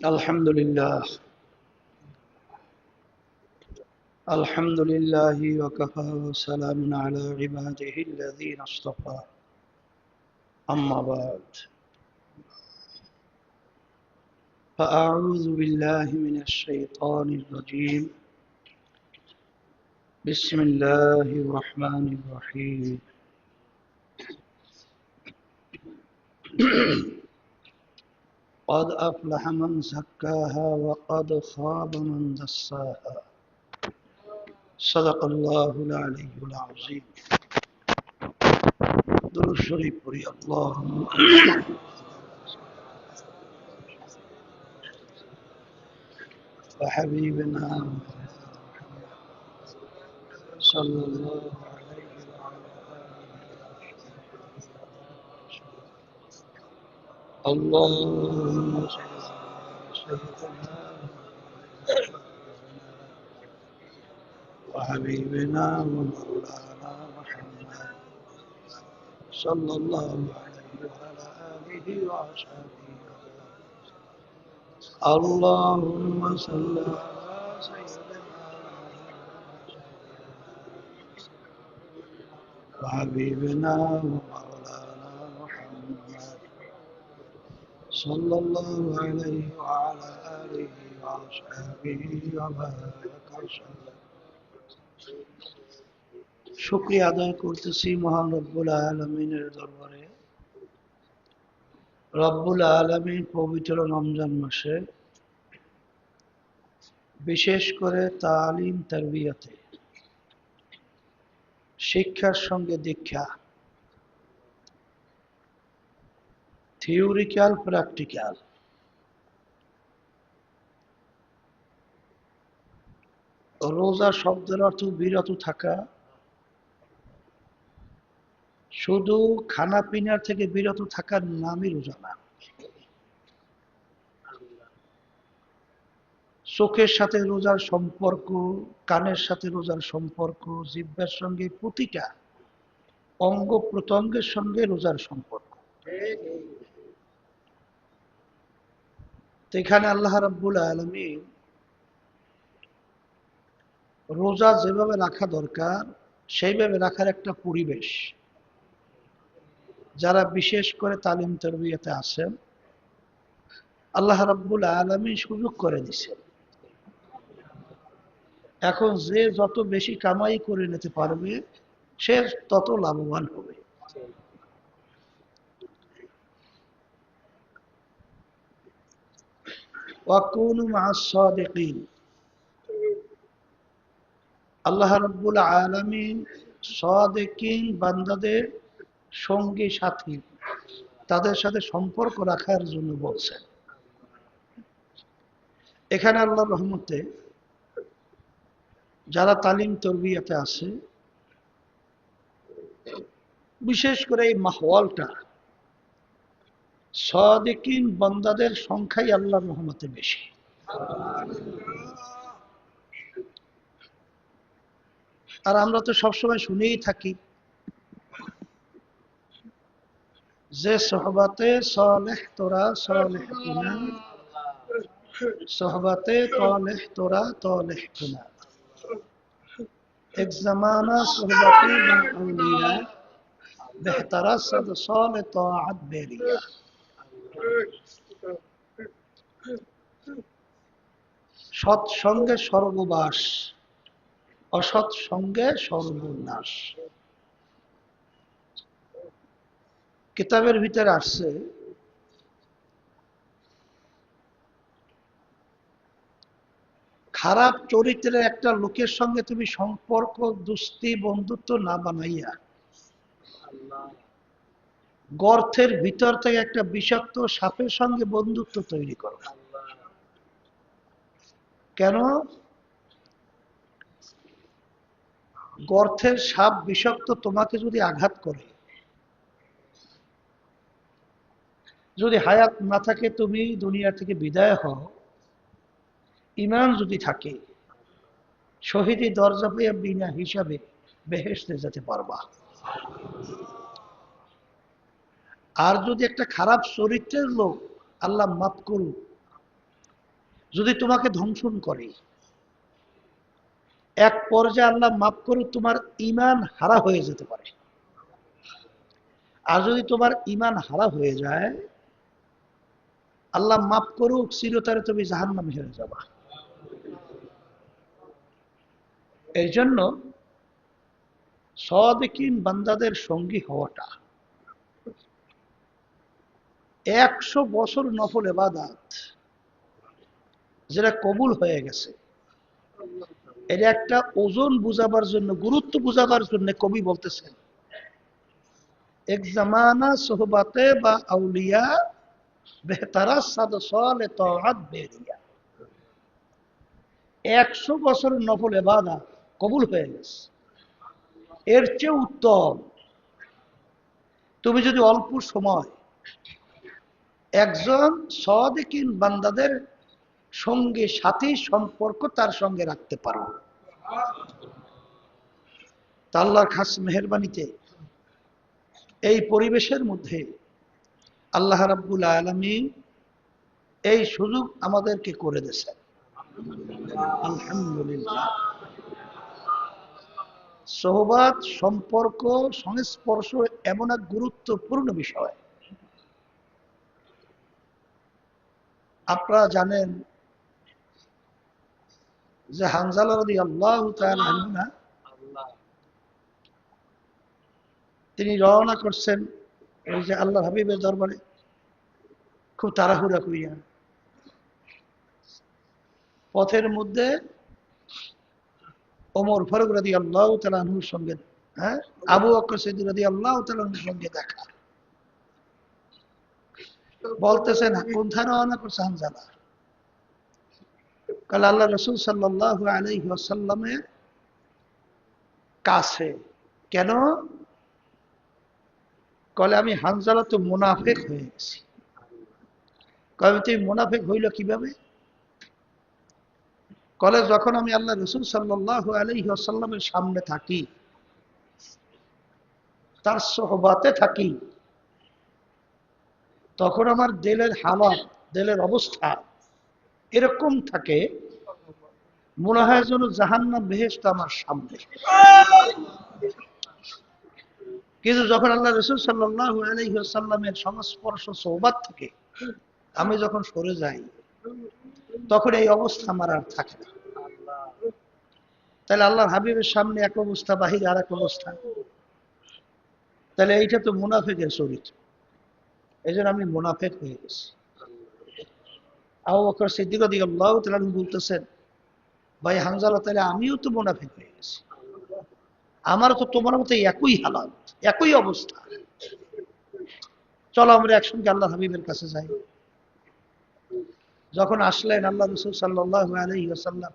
الحمد لله الحمد لله وكفى وسلام على عباده الذين اصطفى أما بعد فأعوذ بالله من الشيطان الرجيم بسم الله الرحمن الرحيم قد أفلح من زكاها وقد خاب من دساها صدق الله العلي العظيم درود شريف পড়ি اللهم وحبيبنا صلى الله عليه وعلى آله اللهم صل على سيدنا وحبيبنا ومولانا محمد صلى الله عليه وعلى آله وأصحابه اللهم صل على سيدنا وحبيبنا ومولانا محمد صلى الله عليه وعلى آله وأصحابه وبارك وسلم শুকরিয়া আদায় করতেছি মহান রব্বুল আলামিনের দরবারে। রব্বুল আলামিন পবিত্র রমজান মাসে বিশেষ করে তালিম তারবিয়াতে শিক্ষার সঙ্গে দীক্ষা, থিওরিক্যাল প্র্যাকটিক্যাল, রোজা শব্দের অর্থ বিরত থাকা, শুধু খানা পিনার থেকে বিরত থাকার নামই রোজা না। চোখের সাথে রোজার সম্পর্ক, কানের সাথে রোজার সম্পর্ক, জিহ্বার সঙ্গে প্রতিটা অঙ্গ প্রত্যঙ্গের সঙ্গে রোজার সম্পর্ক। তো এখানে আল্লাহ রাব্বুল আলামিন রোজা যেভাবে রাখা দরকার সেইভাবে রাখার একটা পরিবেশ যারা বিশেষ করে তালিম তারবিয়াতে আছেন আল্লাহ রাব্বুল আলামিন সুযোগ করে দিয়েছেন। এখন যে যত বেশি কামাই করে নিতে পারবে সে তত লাভবান হবে। ওয়াকুনু মা'আস সাদিকিন, আল্লাহ রাব্বুল আলামিন সাদিকিন বান্দাদের সঙ্গী সাথী, তাদের সাথে সম্পর্ক রাখার জন্য বলছেন। এখানে আল্লাহর রহমতে যারা তালিম তারবিয়াতে আছে বিশেষ করে এই মাহওয়ালটা সাদিকিন বান্দাদের সংখ্যাই আল্লাহর রহমতে বেশি। আর আমরা তো সবসময় শুনেই থাকি যে সোহবাতে সালেহ তোরা সালেহ কুনা, সোহবাতে তালেহ তোরা তালেহ কুনা, এক জামানা সোহবাতে বা আউলিয়া বেহতারা সদ সালে তাআত বেরিয়া। সৎসঙ্গে স্বর্গবাস, অসৎ সঙ্গে সর্বনাশ। কিতাবের ভিতরে আসছে খারাপ চরিত্রের একটা লোকের সঙ্গে তুমি সম্পর্ক দোস্তি বন্ধুত্ব না বানাইয়া গর্তের ভিতর থেকে একটা বিষাক্ত সাপের সঙ্গে বন্ধুত্ব তৈরি করো। কেন? গর্তের সাপ বিষাক্ত তোমাকে যদি আঘাত করে, যদি হায়াত না থাকে, তুমি দুনিয়া থেকে বিদায় হও, ঈমান যদি থাকে, শহীদি দরজা পেয়ে বিনা হিসাবে বেহেশতে যেতে পারবা। আর যদি একটা খারাপ চরিত্রের লোক, আল্লাহ মাফ করুক, যদি তোমাকে ধ্বংসন করে, এক পর্যায়ে আল্লাহ মাফ করুক তোমার ঈমান হারা হয়ে যেতে পারে। আর যদি তোমার ঈমান হারা হয়ে যায়, আল্লাহ মাফ করুক চিরতরে তুমি জাহান্নামে হয়ে যাবা। এই জন্য সাদিকিন বান্দাদের সঙ্গী হওয়াটা, 100 বছর নফল ইবাদত যেটা কবুল হয়ে গেছে, এটা একটা ওজন বুঝাবার জন্য, গুরুত্ব বুঝাবার জন্য কবি বলতেছেন, এক জামানা সোহবাতে বা আউলিয়া বেহতারা সাদ সালে তাআত বেরিয়া। 100 বছর নফল ইবাদত কবুল হয়ে গেছে, এর চেয়ে উত্তম তুমি যদি অল্প সময় একজন সাদিকিন বান্দাদের সঙ্গে সাথী সম্পর্ক তার সঙ্গে রাখতে পারো। তা আল্লাহর খাস মেহেরবানিতে এই পরিবেশের মধ্যে আল্লাহ রাব্বুল আলামিন এই সুযোগ আমাদেরকে করে দিয়েছেন, আলহামদুলিল্লাহ। সোহবাত, সম্পর্ক, সংস্পর্শ এমন এক গুরুত্বপূর্ণ বিষয়। আপনারা জানেন যে হানজালা রাদিয়াল্লাহু তাআলা আনহু, তিনি রওনা করছেন ওই যে আল্লাহ হাবিবের দরবারে খুব তাড়াহুড়া করিয়া। পথের মধ্যে ওমর ফারুক রাদিয়াল্লাহু তাআলা আনহুর সঙ্গে, আবু বকর সিদ্দিক রাদিয়াল্লাহু তাআলা আনহুর সঙ্গে দেখা। বলতেছেন কোথায় রওনা করছে হানজালা? কাল আল্লাহ রাসূল সাল্লাল্লাহু আলাইহি ওয়াসাল্লামের কাছে। কেন? কলে আমি হানজালা তো মুনাফিক হয়ে গেছি। কবে তুই মুনাফিক হইল কিভাবে? কলে যখন আমি আল্লাহ রাসূল সাল্লাল্লাহু আলাইহি ওয়াসাল্লামের সামনে থাকি, তার সোহবাতে থাকি, তখন আমার দিলের হালাত, দিলের অবস্থা এরকম থাকে মনে হয় যেন জাহান্নাম বেহেশত আমার সামনে। কিন্তু যখন আল্লাহ রাসূল সাল্লাল্লাহু আলাইহি ওয়াসাল্লামের সংস্পর্শ সোহবাত থেকে আমি যখন সরে যাই, তখন এই অবস্থা আমার আর থাকে না। তাহলে আল্লাহর হাবিবের সামনে এক অবস্থা, বাহিরে আর এক অবস্থা। তাহলে এইটা তো মুনাফিকের চরিত্র। এই জন্য আমি মুনাফিক হয়ে গেছি। আবু বকর সিদ্দিক রাদিয়াল্লাহু তাআলা বলতেছেন, ভাই হানজালা, তাহলে আমিও তো মুনাফিক হয়ে গেছি, আমারও তো তোমার মতো একই হালাত, একই অবস্থা। চলো আমরা একসঙ্গে আল্লাহ হাবিবের কাছে যাই। যখন আসলেন আল্লাহ রাসূল সাল্লাল্লাহু আলাইহি ওয়াসাল্লাম,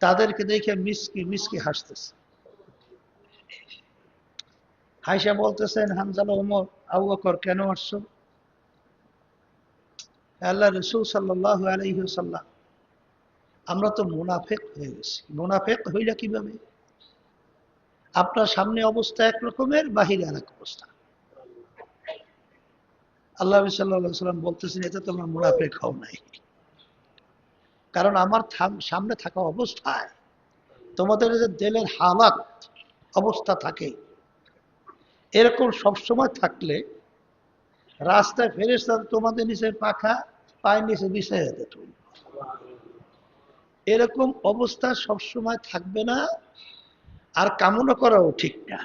তাদেরকে দেখে মিসকি মিসকি হাসতেছে। হাইসা বলতেছেন, হানজালা, ওমর, আবু বকর, কেন আসছো? আল্লাহ রাসূল সাল্লাল্লাহু আলাইহি ওয়াসাল্লাম, আমরা তো মুনাফিক হয়ে গেছি। মুনাফিক হইলা কিভাবে? আপনার সামনে অবস্থা এক রকমের, বাহিরে আর এক অবস্থা। আল্লাহ সাল্লাল্লাহু আলাইহি ওয়াসাল্লাম বলতেছেন, এটা তোমরা মুনাফিক হও নাই। কারণ আমার সামনে থাকা অবস্থায় তোমাদের যে দিলের হালাত অবস্থা থাকে, এরকম সবসময় থাকলে রাস্তায় ফেরেশতা তোমাদের নিচে পাখা পায়ের নিচে বিছাইয়া দিত। এরকম অবস্থা সবসময় থাকবে না, আর কামনা করাও ঠিক না।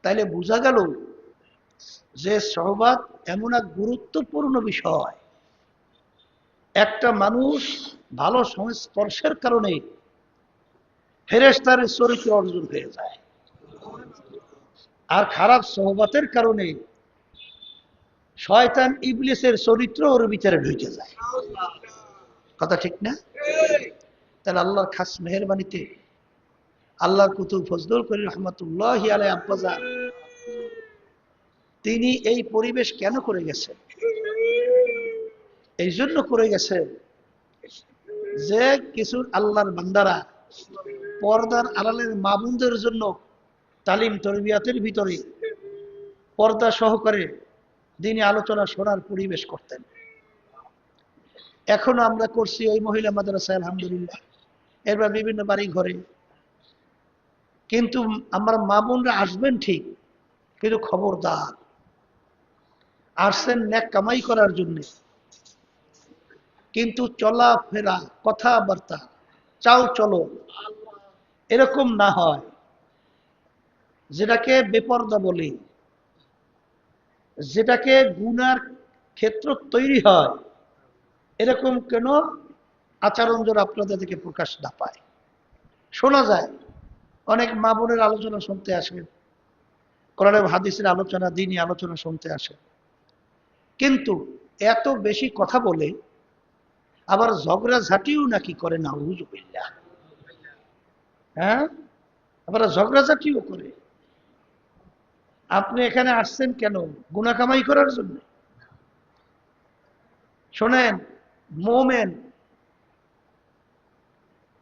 তাইলে বোঝা গেল যে সোহবাত এমন এক গুরুত্বপূর্ণ বিষয়। একটা মানুষ ভালো সংস্পর্শের কারণে ফেরেশতার চরিত্র অর্জন হয়ে যায়, আর খারাপ সোহবাতের কারণে শয়তান ইবলিসের চরিত্র ওর ভিতরে ঢুকে যায়। কথা ঠিক না? তাহলে আল্লাহর খাস মেহেরবানিতে আল্লাহর কুতুব ফজলুল করিম রাহমাতুল্লাহি আলাইহি আব্বাজান, তিনি এই পরিবেশ কেন করে গেছেন? এই জন্য করে গেছেন যে কিছু আল্লাহর বান্দারা পর্দার আড়ালের মা বোনদের জন্য তালিম তরবিয়াতের ভিতরে পর্দা সহকারে দিনী আলোচনা শোনার পরিবেশ করতেন। এখনো আমরা করছি ওই মহিলা মাদ্রাসায়, আলহামদুলিল্লাহ, এরপর বিভিন্ন বাড়ি ঘরে। কিন্তু আমার মা বোনরা আসবেন ঠিক, কিন্তু খবরদার, আসছেন নেক কামাই করার জন্য, কিন্তু চলাফেরা, কথাবার্তা, চাল চলো এরকম না হয়, যেটাকে বেপরদা বলি, যেটাকে গুনার ক্ষেত্র তৈরি হয়, এরকম কেন আচরণ যেন আপনাদের থেকে প্রকাশ না পায়। শোনা যায় অনেক মা বোনের আলোচনা শুনতে আসেন, কোরআন এবং হাদিসের আলোচনা, দ্বীনি আলোচনা শুনতে আসেন, কিন্তু এত বেশি কথা বলে আবার ঝগড়া ঝাঁটিও নাকি করে, নাউযুবিল্লাহ। হ্যাঁ, আবার ঝগড়া ঝাঁটিও করে। আপনি এখানে আসছেন কেন? গুনাহ কামাই করার জন্য? শোনেন, মোমেন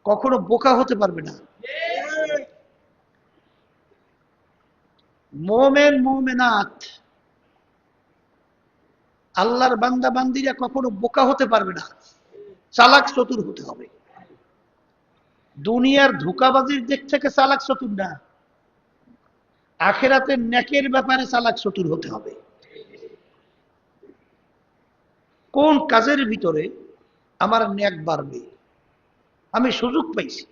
কখনো বোকা হতে পারবে না। মোমেন মোমেনাত, আল্লাহর বান্দা বান্দিরা কখনো বোকা হতে পারবে না, চালাক চতুর হতে হবে। দুনিয়ার ধোঁকাবাজির দিক থেকে চালাক চতুর না, আখেরাতের নেকের ব্যাপারে চালাক চতুর হতে হবে। কোন কাজের ভিতরে আমার নেক বাড়বে, আমি সুযোগ পাইছি,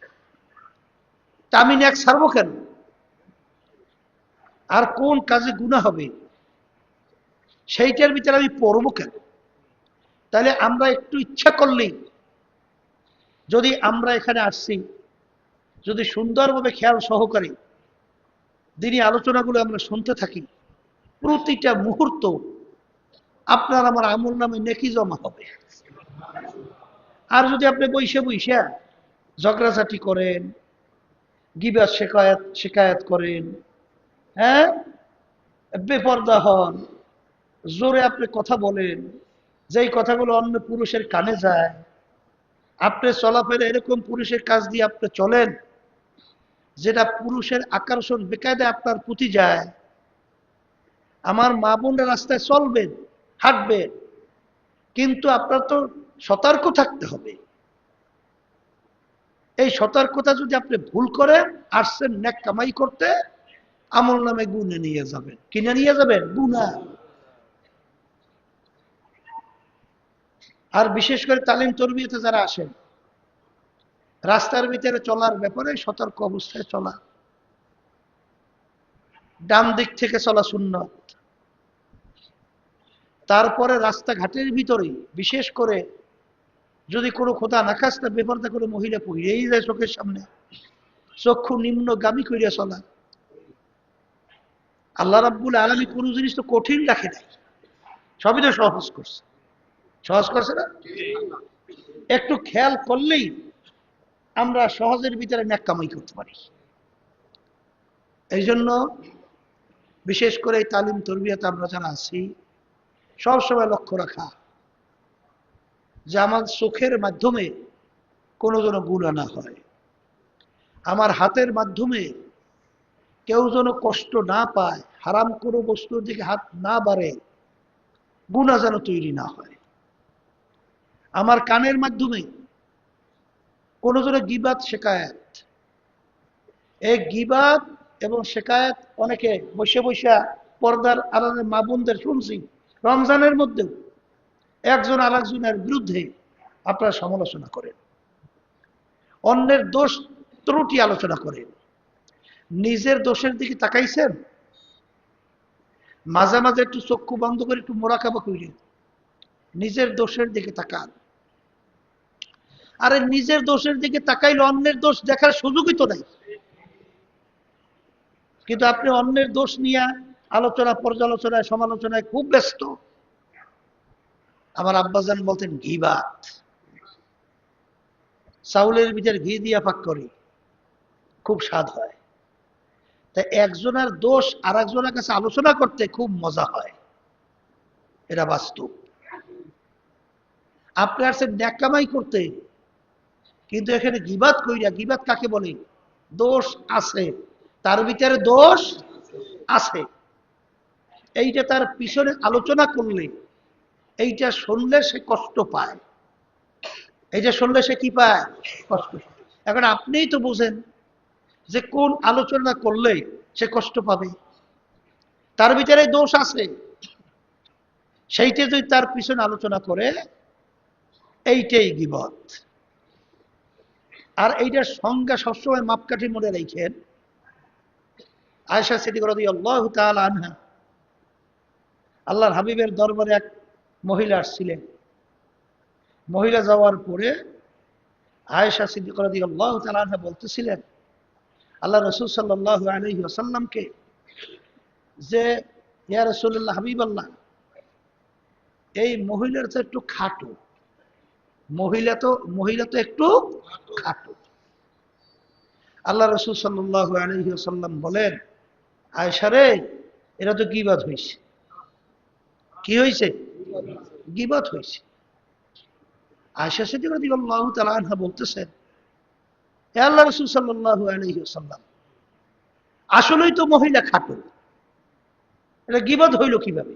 তা আমি নেক ছাড়বো কেন? আর কোন কাজে গুনাহ হবে, সেইটার ভিতরে আমি পড়বো কেন? তাহলে আমরা একটু ইচ্ছা করলেই, যদি আমরা এখানে আসছি, যদি সুন্দরভাবে খেয়াল সহকারে দিনী আলোচনাগুলো আমরা শুনতে থাকি, প্রতিটা মুহূর্ত আপনার আমার আমল নামে নেকি জমা হবে। আর যদি আপনি বইসে বইসা ঝগড়াঝাটি করেন, গিবত শিকায়াত করেন, হ্যাঁ, বেপরদা হন, জোরে আপনি কথা বলেন, যেই কথাগুলো অন্য পুরুষের কানে যায়, আপনি চলাফেরা এরকম পুরুষের কাজ দিয়ে আপনি চলেন যেটা পুরুষের আকর্ষণ বেকায়দা আপনার প্রতি যায়, আমার মা বোনরা রাস্তায় চলবেন, হাঁটবেন, কিন্তু আপনার তো সতর্ক থাকতে হবে। এই সতর্কতা যদি আপনি ভুল করেন, আসছেন নেক কামাই করতে, আমল নামে গুনে নিয়ে যাবেন। কিনে নিয়ে যাবেন গুনাহ। আর বিশেষ করে তালিম তরবিয়তে যারা আসেন, রাস্তার ভিতরে চলার ব্যাপারে সতর্ক অবস্থায় চলা, ডান দিক থেকে চলা সুন্নত। তারপরে রাস্তাঘাটের ভিতরে বিশেষ করে যদি কোনো খোদা না খাস্তা বেপরদা করে মহিলা পড়েই যায় চোখের সামনে, চক্ষু নিম্নগামী করিয়া চলা। আল্লাহ রাব্বুল আলামিন কোনো জিনিস তো কঠিন রাখে নাই, সবই তো সহজ করছে। সহজ করছে না? একটু খেয়াল করলেই আমরা সহজের ভিতরে নেক কামাই করতে পারি। এই জন্য বিশেষ করে এই তালিম তরবিয়াতে আমরা যারা আছি, সবসময় লক্ষ্য রাখা যে আমার চোখের মাধ্যমে কোনো যেন গুনাহ না হয়, আমার হাতের মাধ্যমে কেউ যেন কষ্ট না পায়, হারাম কোনো বস্তুর দিকে হাত না বাড়ে, গুনাহ যেন তৈরি না হয়। আমার কানের মাধ্যমে কোনো যেন গীবাত শিকায়াত, এই গীবাত এবং শিকায়াত অনেকে বসে বসে পর্দার আড়ালে মা বোনদের শুনছি, রমজানের মধ্যেও একজন আরেকজনের বিরুদ্ধে আপনারা সমালোচনা করেন, অন্যের দোষ ত্রুটি আলোচনা করেন। নিজের দোষের দিকে তাকাইছেন? মাঝে মাঝে একটু চক্ষু বন্ধ করে একটু মোরাকাবা করেন, নিজের দোষের দিকে তাকান। আরে নিজের দোষের দিকে তাকাইলে অন্যের দোষ দেখার সুযোগই তো নাই, কিন্তু আপনি অন্যের দোষ নিয়ে আলোচনা, পর্যালোচনায়, সমালোচনায় খুব ব্যস্ত। আমার আব্বাজান বলতেন গীবাত, চাউলের ভিতর ঘি দিয়া পাক করে, খুব স্বাদ হয়। তাই একজনের দোষ আর একজনের কাছে আলোচনা করতে খুব মজা হয়, এটা বাস্তব। আপনি আসছেন নেক কামাই করতে, কিন্তু এখানে গীবাত কইরা, গীবাত কাকে বলে? দোষ আছে, তার ভিতরে দোষ আছে, এইটা তার পিছনে আলোচনা করলে, এইটা শুনলে সে কষ্ট পায়। এই যে শুনলে সে কি পায়? কষ্ট পায়। এখন আপনিই তো বুঝেন যে কোন আলোচনা করলে সে কষ্ট পাবে। তার ভিতরে দোষ আছে, সেইটা যদি তার পিছনে আলোচনা করে, এইটাই গীবত। আর এইটার সংজ্ঞা সবসময় মাপকাঠি মনে রেখেন। আয়েশা সিদ্দিকা রাদিয়াল্লাহু তাআলা আনহা, আল্লাহর হাবিবের দরবারে এক মহিলা আসছিলেন। মহিলা যাওয়ার পরে আয়েশা সিদ্দিকা রাদিয়াল্লাহু তাআলা আনহা বলতেছিলেন আল্লাহ রাসূল সাল্লাল্লাহু আলাইহি ওয়াসাল্লামকে যে, ইয়া রাসূলুল্লাহ, হাবিবাল্লাহ, এই মহিলার তো একটু খাটো, মহিলা তো একটু খাটো। আল্লাহ রাসূল সাল্লাল্লাহু আলাইহি ওয়াসাল্লাম বলেন, আয়েশা রে, এটা তো গীবত হইছে। কি হইছে? গীবত হইছে। আয়েশা সিদ্দিকা রাদিয়াল্লাহু তাআলা আনহা বলতেছেন, হে আল্লাহ রাসূল সাল্লাল্লাহু আলাইহি ওয়াসাল্লাম, আসলেই তো মহিলা খাটো, এটা গীবত হইল কিভাবে?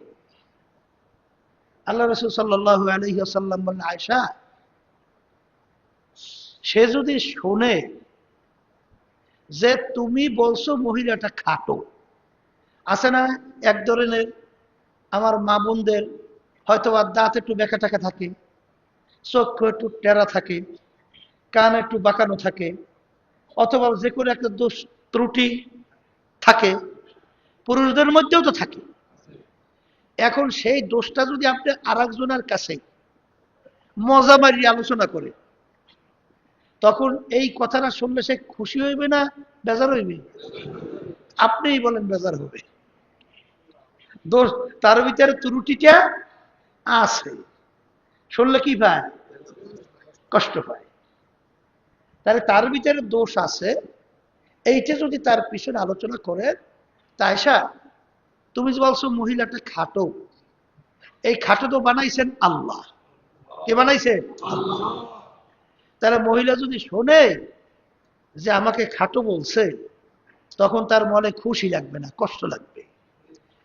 আল্লাহ রাসূল সাল্লাল্লাহু আলাইহি ওয়াসাল্লাম বললেন, আয়েশা, সে যদি শোনে যে তুমি বলছো মহিলাটা খাটো, আছে না এক ধরনের আমার মা বোনদের হয়তো দাঁত একটু বেঁকা টাকা থাকে, চক্ষু একটু টেরা থাকে, কান একটু বাঁকানো থাকে, অথবা যে কোনো একটা দোষ ত্রুটি থাকে, পুরুষদের মধ্যেও তো থাকে। এখন সেই দোষটা যদি আপনি আরেকজনের কাছে মজা মারিয়ে আলোচনা করে, তখন এই কথাটা শুনলে সে খুশি হইবে না বেজার হইবে? আপনিই বলেন বেজার হবে। দোষ তার ভিতরে ত্রুটিটা আছে, শুনলে কি পায়? কষ্ট পায়। তাহলে তার ভিতরে দোষ আছে, এইটা যদি তার পিছনে আলোচনা করে, তাইসা তুমি যে বলছো মহিলাটা খাটো, এই খাটো তো বানাইছেন আল্লাহ। কে বানাইছে? আল্লাহ। তারা মহিলা যদি শোনে যে আমাকে খাটো বলছে, তখন তার মনে খুশি লাগবে না, কষ্ট লাগবে।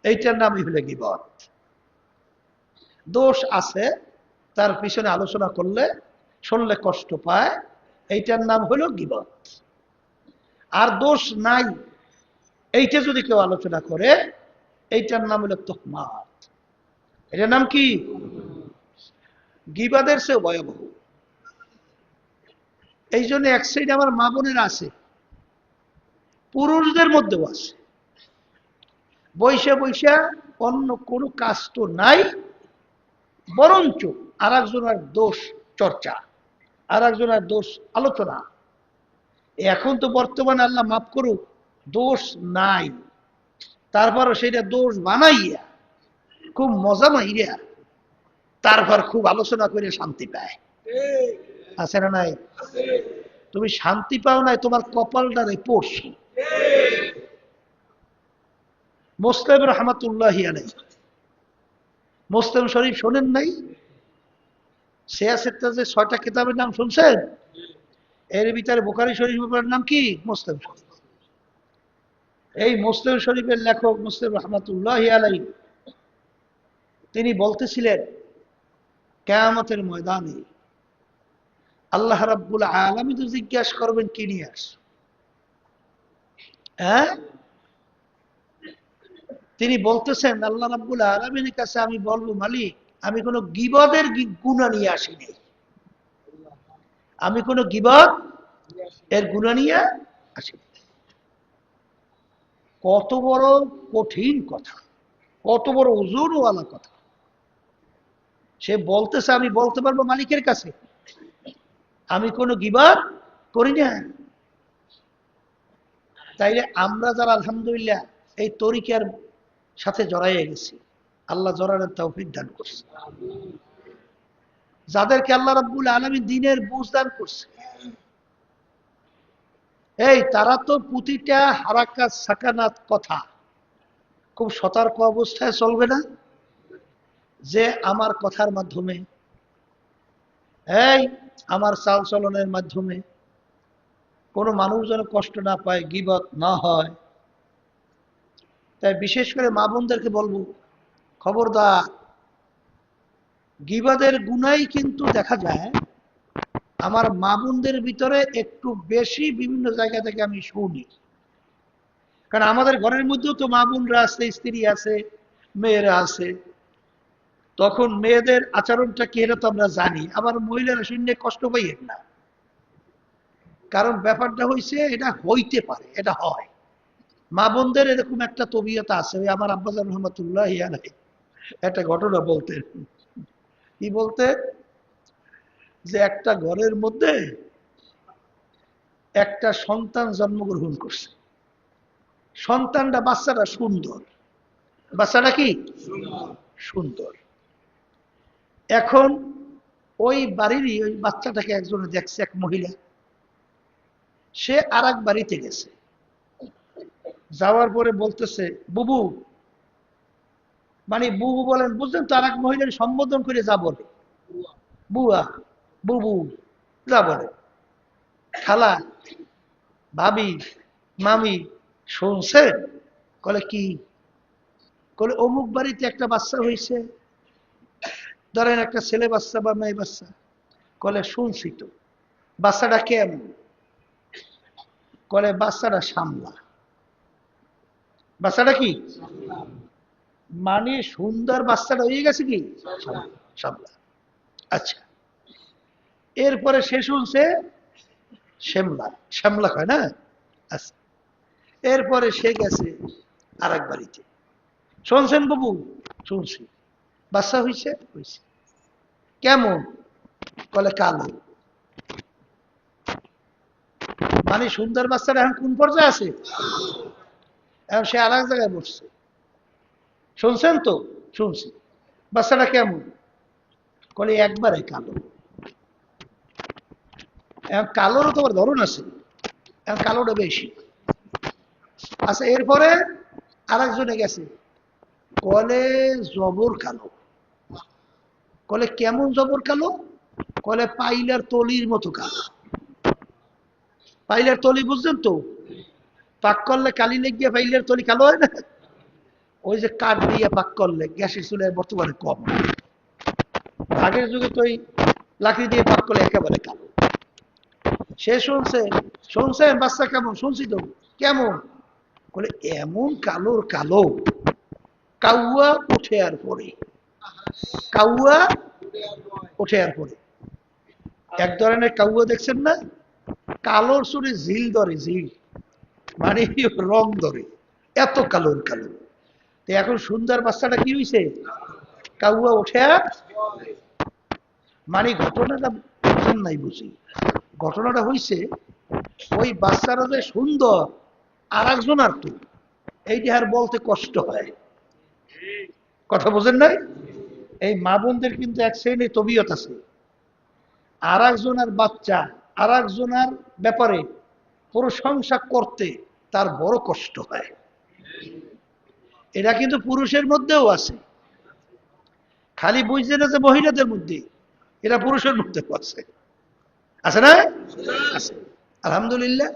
এইটার নামই হলো গীবত। দোষ আছে, তার পিছনে আলোচনা করলে শুনলে কষ্ট পায়, এইটার নাম হলো গীবত। আর দোষ নাই, এইটা যদি কেউ আলোচনা করে, এইটার নাম হলো তুহমাত। এটার নাম কি? গীবতের চেয়ে ভয়াবহ। এই জন্য এক সাইড আমার মা বোনেরা আছে, পুরুষদের মধ্যেও আছে, বৈশা বৈশা অন্য কোনো কাজ তো নাই, বরঞ্চ আর একজনের দোষ চর্চা, আর একজনের দোষ আলোচনা। এখন তো বর্তমানে আল্লাহ মাফ করুক, দোষ নাই, তারপরও সেটা দোষ বানাইয়া খুব মজা মাইয়া তারপর খুব আলোচনা করে শান্তি পায়। আছে না নাই? তুমি শান্তি পাও নাই, তোমার কপালটারে পড়ছো। মুসলিম রহমাতুল্লাহি আলাইহি, মুসলিম শরীফ শোনেন নাই? সিয়াসের যে 6টা কিতাবের নাম শুনছেন, এর ভিতরে বুখারী শরীফের নাম কি? মুসলিম শরীফ। এই মুসলিম শরীফের লেখক মুসলিম রহমাতুল্লাহি আলাইহি, তিনি বলতেছিলেন, কিয়ামতের ময়দানে আল্লাহ রাব্বুল আলামিন তো জিজ্ঞাসা করবেন, কি নিয়ে আসছো? হ্যাঁ, তিনি বলতেছেন আল্লাহ রাব্বুল আলামিনের কাছে আমি বলবো, মালিক, আমি কোনো গীবতের গুনাহ নিয়ে আসিনি, আমি কোনো গীবত এর গুনাহ নিয়ে আসিনি। কত বড় কঠিন কথা, কত বড় ওজনওয়ালা কথা। সে বলতেছে, আমি বলতে পারবো মালিকের কাছে আমি কোনো গীবত করি না। তাইলে আমরা যারা আলহামদুলিল্লাহ এই তরিকার সাথে জড়াইয়ে গেছি, আল্লাহ জড়ানোর তৌফিক দান করছে, যাদেরকে আল্লাহ রাব্বুল আলামিন দ্বীনের বুঝ দান করছে, এই তারা তো প্রতিটা হারাকাত সাকানাত কথা খুব সতর্ক অবস্থায় চলবে না, যে আমার কথার মাধ্যমে, এই আমার চাল চলনের মাধ্যমে কোনো মানুষ যেন কষ্ট না পায়, গীবত না হয়। তাই বিশেষ করে মা বোনদেরকে বলবো, খবরদার, গীবতের গুনাই কিন্তু দেখা যায় আমার মা বোনদের ভিতরে একটু বেশি বিভিন্ন জায়গা থেকে আমি শুনি, কারণ আমাদের ঘরের মধ্যেও তো মা বোনরা আছে, স্ত্রী আছে, মেয়েরা আছে। তখন মেয়েদের আচরণটা কি এটা তো আমরা জানি, আবার মহিলারা শুনলে কষ্ট পাইয়েন না, কারণ ব্যাপারটা হয়েছে এটা হইতে পারে, এটা হয়। মা বোনদের এরকম একটা তবিয়ত আছে। ওই আমার আব্বাজান রহমতুল্লাহ আলাইহি একটা ঘটনা বলতেন। কি বলতে, যে একটা ঘরের মধ্যে একটা সন্তান জন্মগ্রহণ করছে। সন্তানটা, বাচ্চাটা সুন্দর, বাচ্চাটা কি সুন্দর। এখন ওই বাড়িরই ওই বাচ্চাটাকে একজনে দেখছে, এক মহিলা। সে আর এক বাড়িতে গেছে, যাওয়ার পরে বলতেছে বুবু, মানে বুবু বলেন, বুঝলেন তো, আর এক মহিলার সম্বোধন করে যা বলে, বুয়া, বুবু, যা বলে, খালা, ভাবি, মামি, শুনছেন? কলে কি? কলে অমুক বাড়িতে একটা বাচ্চা হয়েছে, ধরেন একটা ছেলে বাচ্চা বা মেয়ে বাচ্চা। কলে শুনছি তো, বাচ্চাটা কেমন? কলে বাচ্চাটা সামলা। বাচ্চাটা কি? মানে সুন্দর বাচ্চাটা হয়ে গেছে কি সামলা। আচ্ছা, এরপরে সে শুনছে শ্যামলা, শ্যামলা হয় না? আচ্ছা, এরপরে সে গেছে আর এক বাড়িতে। শুনছেন বাবু? শুনছি। বাচ্চা হয়েছে? হয়েছে। কেমন? কলে কালো। মানে সুন্দর বাচ্চাটা এখন কোন পর্যায়ে আছে? এখন সে আর এক জায়গায় বসছে। শুনছেন তো? শুনছি। বাচ্চাটা কেমন? কলে একবারে কালো। এখন কালোরও তোমার ধরন আছে, এখন কালোটা বেশি। আচ্ছা, এরপরে আর একজনে গেছে, কলে জবর কালো। কলে কেমন জবর কালো? কলে পাইলার তলির মতো কালো। পাইলার তলি বুঝছেন তো? পাক করলে কালি লেগে পাইলার তলি কালো হয় না? ওই যে কাঠ দিয়ে পাক করলে গ্যাসের চুলায় বর্তমানে কম, আগের যুগে তো ওই লাকড়ি দিয়ে পাক করলে একেবারে কালো। সে শুনছে, শুনছেন বাচ্চা কেমন? শুনছি তো। কেমন? বলে এমন কালোর কালো, কাউয়া উঠে আর পড়ে, কাউয়া উঠে আর পড়ে। এক ধরনের কাউয়া দেখছেন না, কালোর সুরে ঝিল ধরে, ঝিল মানে রং ধরে, এত কালোর কালো। তো এখন সুন্দর বাচ্চাটা কি হয়েছে? কাউয়া উঠে আর, মানে ঘটনাটা বুঝেন নাই বুঝি। ঘটনাটা হয়েছে ওই বাচ্চারা যে সুন্দর, আর একজন আর তো এইটা আর বলতে কষ্ট হয়। কথা বোঝেন নাই? এই মা বোনদের কিন্তু এক শ্রেণীর তবিয়ত আছে, আর একজনের বাচ্চা আর একজনের ব্যাপারে প্রশংসা করতে তার বড় কষ্ট হয়। এটা কিন্তু পুরুষের মধ্যেও আছে, খালি বুঝছে না যে মহিলাদের মধ্যে, এটা পুরুষের মধ্যেও আছে। আছে না? আছে, আলহামদুলিল্লাহ।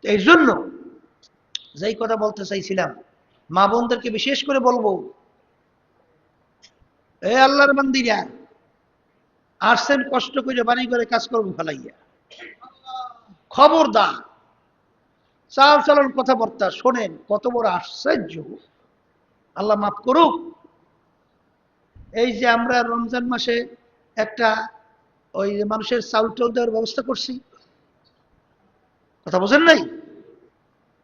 এই জন্য যেই কথা বলতে চাইছিলাম, মা বোনদেরকে বিশেষ করে বলবো, এ আল্লাহর বান্দিরা, আসছেন কষ্ট করে বাড়ি করে কাজ করবো ফেলাইয়া, খবরদার চাল চলন কথাবার্তা শোনেন। কত বড় আশ্চর্য, আল্লাহ মাফ করুক। এই যে আমরা রমজান মাসে একটা ওই মানুষের চাউল টাউল দেওয়ার ব্যবস্থা করছি, কথা বোঝেন নাই?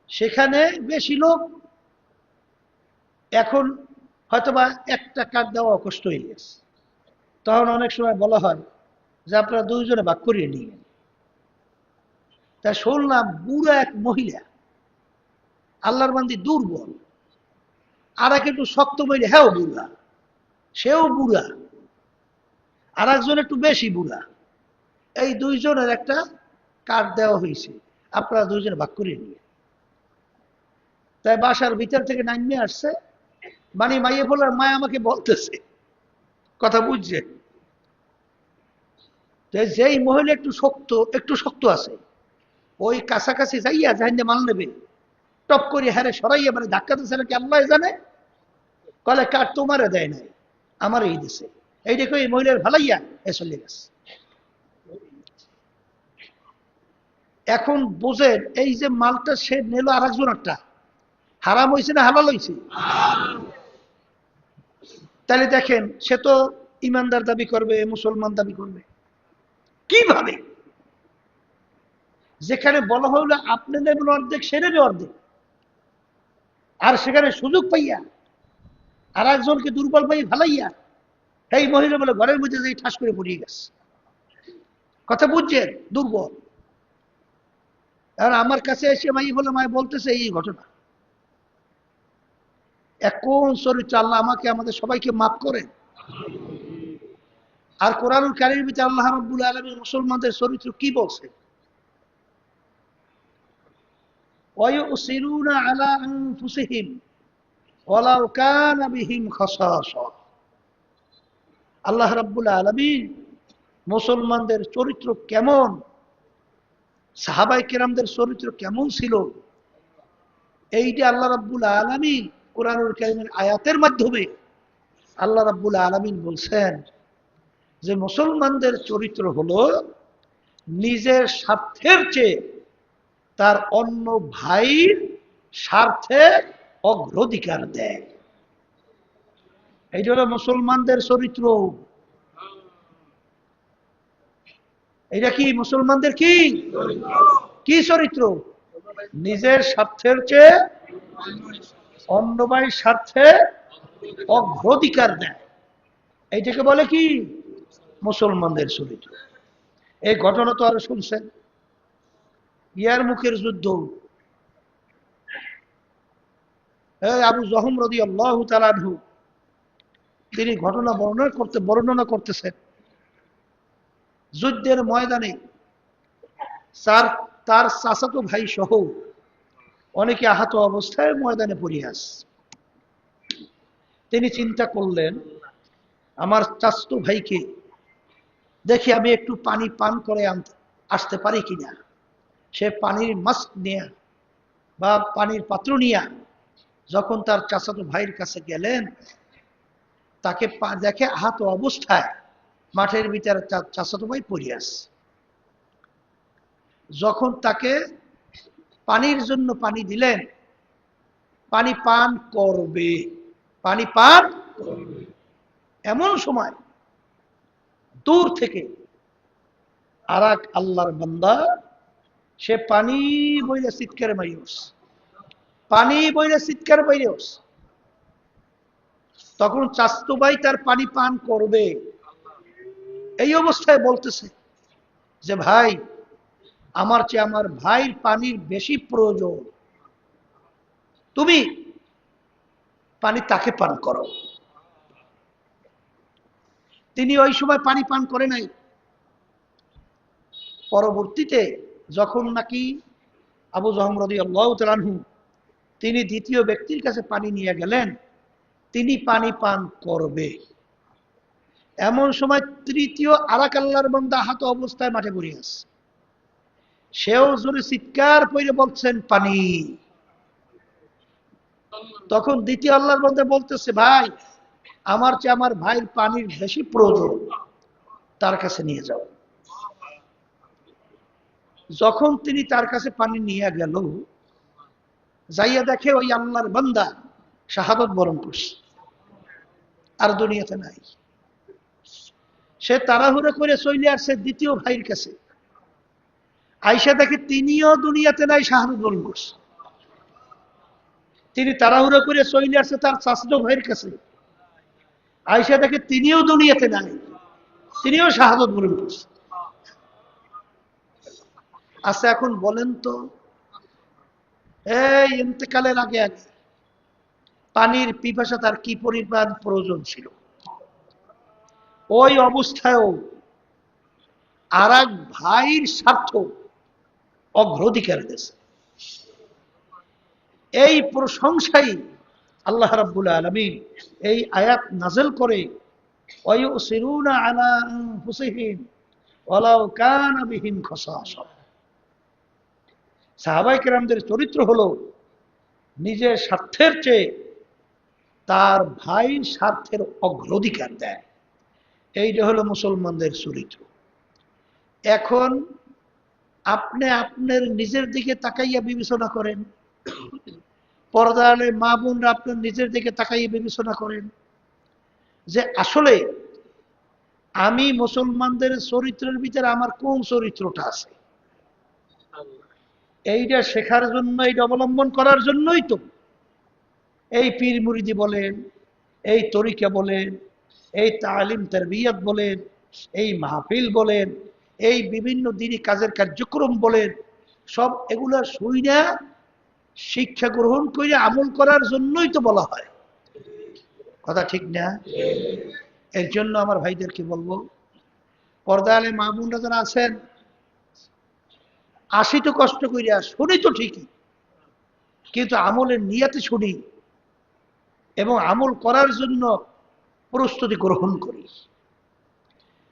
সেখানে বেশি লোক, এখন হয়তোবা একটা কার্ড দেওয়া কষ্ট হয়ে গেছে। তখন অনেক সময় বলা হয় যে আপনারা দুইজনে ভাগ করিয়ে নিয়ে। তাই শুনলাম বুড়া এক মহিলা, আল্লাহর বান্দি দুর্বল, আর এক একটু শক্ত মহিলা, হ্যাঁ বুড়া, সেও বুড়া, আর একজন একটু বেশি বুড়া, এই দুইজনের একটা কার্ড দেওয়া হয়েছে, আপনারা দুইজনে ভাগ করিয়ে নিয়ে। তাই বাসার ভিতর থেকে নামিয়ে আসছে, মানে মাইয়ে বলার মা আমাকে বলতেছে, কথা বুঝছে, যেই মহিলা একটু শক্ত আছে, ওই কাছাকাছি যাইয়া জাহান মাল নেবে, টপ করে হারে সরাইয়া মানে ধাক্কা দিচ্ছে নাকি আল্লাহ জানে। কলে কার তোমারে দেয় নাই, আমার এই দিছে। এই দেখো এই মহিলার ভালাইয়া এ চলে গেছে। এখন বোঝেন, এই যে মালটা সে নিল আর একজনেরটা, হারাম হয়েছে না হালাল হয়েছে? তাহলে দেখেন, সে তো ইমানদার দাবি করবে, মুসলমান দাবি করবে কিভাবে? যেখানে বলা হলো আপনি নেবেন অর্ধেক, সে নেবে অর্ধেক, আর সেখানে সুযোগ পাইয়া আর একজনকে দুর্বল পাই ভালাইয়া এই মহিলা বলে ঘরের মধ্যে যে ঠাস করে পড়িয়ে গেছে। কথা বুঝছেন? দুর্বল। আর আমার কাছে এসে মাই বলে মায় বলতেছে এই ঘটনা। কোন চরিত্র আল্লাহ আমাকে আমাদের সবাইকে মাফ করেন। আর কোরআনুল কারীমের ভিতরে আল্লাহ রাব্বুল আলামিন মুসলমানদের চরিত্র কি বলছে? ওয়ায়ুসিরুনা আলা আনফুসিহিম ওয়ালাউ কানা বিহিম খাসাসা। আল্লাহ রাব্বুল আলামিন মুসলমানদের চরিত্র কেমন, সাহাবায়ে কেরামদের চরিত্র কেমন ছিল, এইটা আল্লাহ রাব্বুল আলামিন কোরআনুল কারীমের আয়াতের মাধ্যমে আল্লাহ রাব্বুল আলামিন বলছেন যে মুসলমানদের চরিত্র হলো নিজের স্বার্থের চেয়ে তার অন্য ভাইয়ের স্বার্থে অগ্রাধিকার দেয়। এইটা হলো মুসলমানদের চরিত্র। এটা কি মুসলমানদের কি কি চরিত্র? নিজের স্বার্থের চেয়ে অন্য ভাইয়ের স্বার্থে অগ্রাধিকার দেয়। এইটাকে বলে কি? মুসলমানদের চরিত্র। এই ঘটনা তো আরো শুনছেন, ইয়ার মুখের যুদ্ধ। আবু জহম রাদিয়াল্লাহু তাআলা আনহু তিনি ঘটনা বর্ণনা করতেছেন, যুদ্ধের ময়দানে তার চাচাতো ভাই সহ অনেকে আহত অবস্থায় ময়দানে পড়ে আছে। তিনি চিন্তা করলেন, আমার চাচাতো ভাইকে দেখি আমি একটু পানি পান করে আসতে পারি কিনা। সে পানির মাস্ক নিয়ে বা পানির পাত্র নিয়ে যখন তার চাচাতো ভাইয়ের কাছে গেলেন, তাকে দেখে আহত অবস্থায় মাঠের ভিতরে তার চাচাতো ভাই পড়ে আছে। যখন তাকে পানির জন্য পানি দিলেন, পানি পান করবে, পানি পান করবে, এমন সময় দূর থেকে আর এক আল্লাহর বান্দা সে পানি বইলে চিৎকার মারিস, পানি বইলে চিৎকার মারিস। তখন চাচাতো ভাই তার পানি পান করবে, এই অবস্থায় বলতেছে যে ভাই, আমার চেয়ে আমার ভাইয়ের পানির বেশি প্রয়োজন, তুমি পানি তাকে পান করো। তিনি ওই সময় পানি পান করে নাই। পরবর্তীতে যখন নাকি আবু জহম রাদিয়াল্লাহু তাআলা আনহু তিনি দ্বিতীয় ব্যক্তির কাছে পানি নিয়ে গেলেন, তিনি পানি পান করবে, এমন সময় তৃতীয় আরাক আল্লাহর বান্দা আহত অবস্থায় মাঠে পড়ে আছে। সেও জোরে চিৎকার করে বলছেন পানি। তখন দ্বিতীয় আল্লাহর বান্দা বলতেছে, ভাই, আমার চেয়ে আমার ভাইয়ের পানির বেশি প্রয়োজন, তার কাছে নিয়ে যাও। যখন তিনি তার কাছে পানি নিয়ে গেল, যাইয়া দেখে ওই আল্লাহর বান্দা শাহাদত বরণ করছে, আর দুনিয়াতে নাই। সে তাড়াহুড়ো করে চলে আসছে দ্বিতীয় ভাইয়ের কাছে, আইসা দেখে তিনিও দুনিয়াতে নাই, শাহাদত বরণ করছে। তিনি তাড়াহুড়ো করে চলে আসছে তার চাচাতো ভাইয়ের কাছে, আইসা দেখে তিনিও দুনিয়াতে নাই, তিনিও শাহাদত বরণ করছে। আচ্ছা, এখন বলেন তো, এই ইন্তেকালের আগে আগে পানির পিপাসা তার কি পরিমাণ প্রয়োজন ছিল, ওই অবস্থায়ও আর এক ভাইয়ের স্বার্থ অগ্রাধিকার দিয়েছে। এই প্রশংসাই আল্লাহ রাব্বুল আলামিন এই আয়াত নাযিল করে, ওয়ায়ুসিরুনা আলা আনফুসিহিম ওয়ালাউ কানা বিহিম খাসাসা। সাহাবায়ে কেরামদের চরিত্র হলো নিজের স্বার্থের চেয়ে তার ভাইয়ের স্বার্থের অগ্রাধিকার দেয়। এইটা হলো মুসলমানদের চরিত্র। এখন আপনি আপনার নিজের দিকে তাকাইয়া বিবেচনা করেন, পর্দালে মা বোনরা আপনার নিজের দিকে তাকাইয়া বিবেচনা করেন যে আসলে আমি মুসলমানদের চরিত্রের ভিতরে আমার কোন চরিত্রটা আছে। এইটা শেখার জন্য, এইটা অবলম্বন করার জন্যই তো এই পীর মুরিদি বলেন, এই তরিকা বলেন, এই তালিম তারবিয়াত বলেন, এই মাহফিল বলেন, এই বিভিন্ন দিনই কাজের কার্যক্রম বলেন, সব এগুলা শুইনা শিক্ষা গ্রহণ করে আমল করার জন্যই তো বলা হয়। কথা ঠিক না? এর জন্য আমার ভাইদেরকে বলবো, পর্দা আলে মা বোনরা যারা আছেন, আসি তো কষ্ট করিয়া শুনি তো ঠিকই, কিন্তু আমলের নিয়াতে শুনি এবং আমল করার জন্য প্রস্তুতি গ্রহণ করি।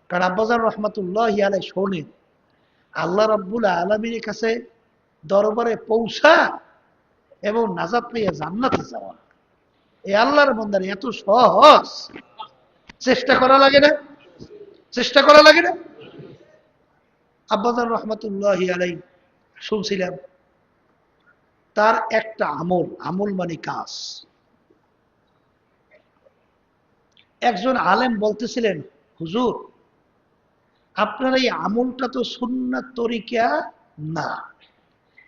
কারণ আব্বাজান রহমাতুল্লাহি আলাইহি শোনেন, আল্লাহ রাব্বুল আলামিনের কাছে দরবারে পৌঁছা এবং নাজাত পেয়ে জান্নাতে যাওয়া, এই আল্লাহর বান্দার এত সহজ। চেষ্টা করা লাগে না? চেষ্টা করা লাগে না? আব্বাজান রহমাতুল্লাহি আলাইহি শুনছিলাম, তার একটা আমল, আমল মানে কাজ। একজন আলেম বলতেছিলেন, হুজুর আপনার এই আমলটা তো সুন্নাত তরিকা না,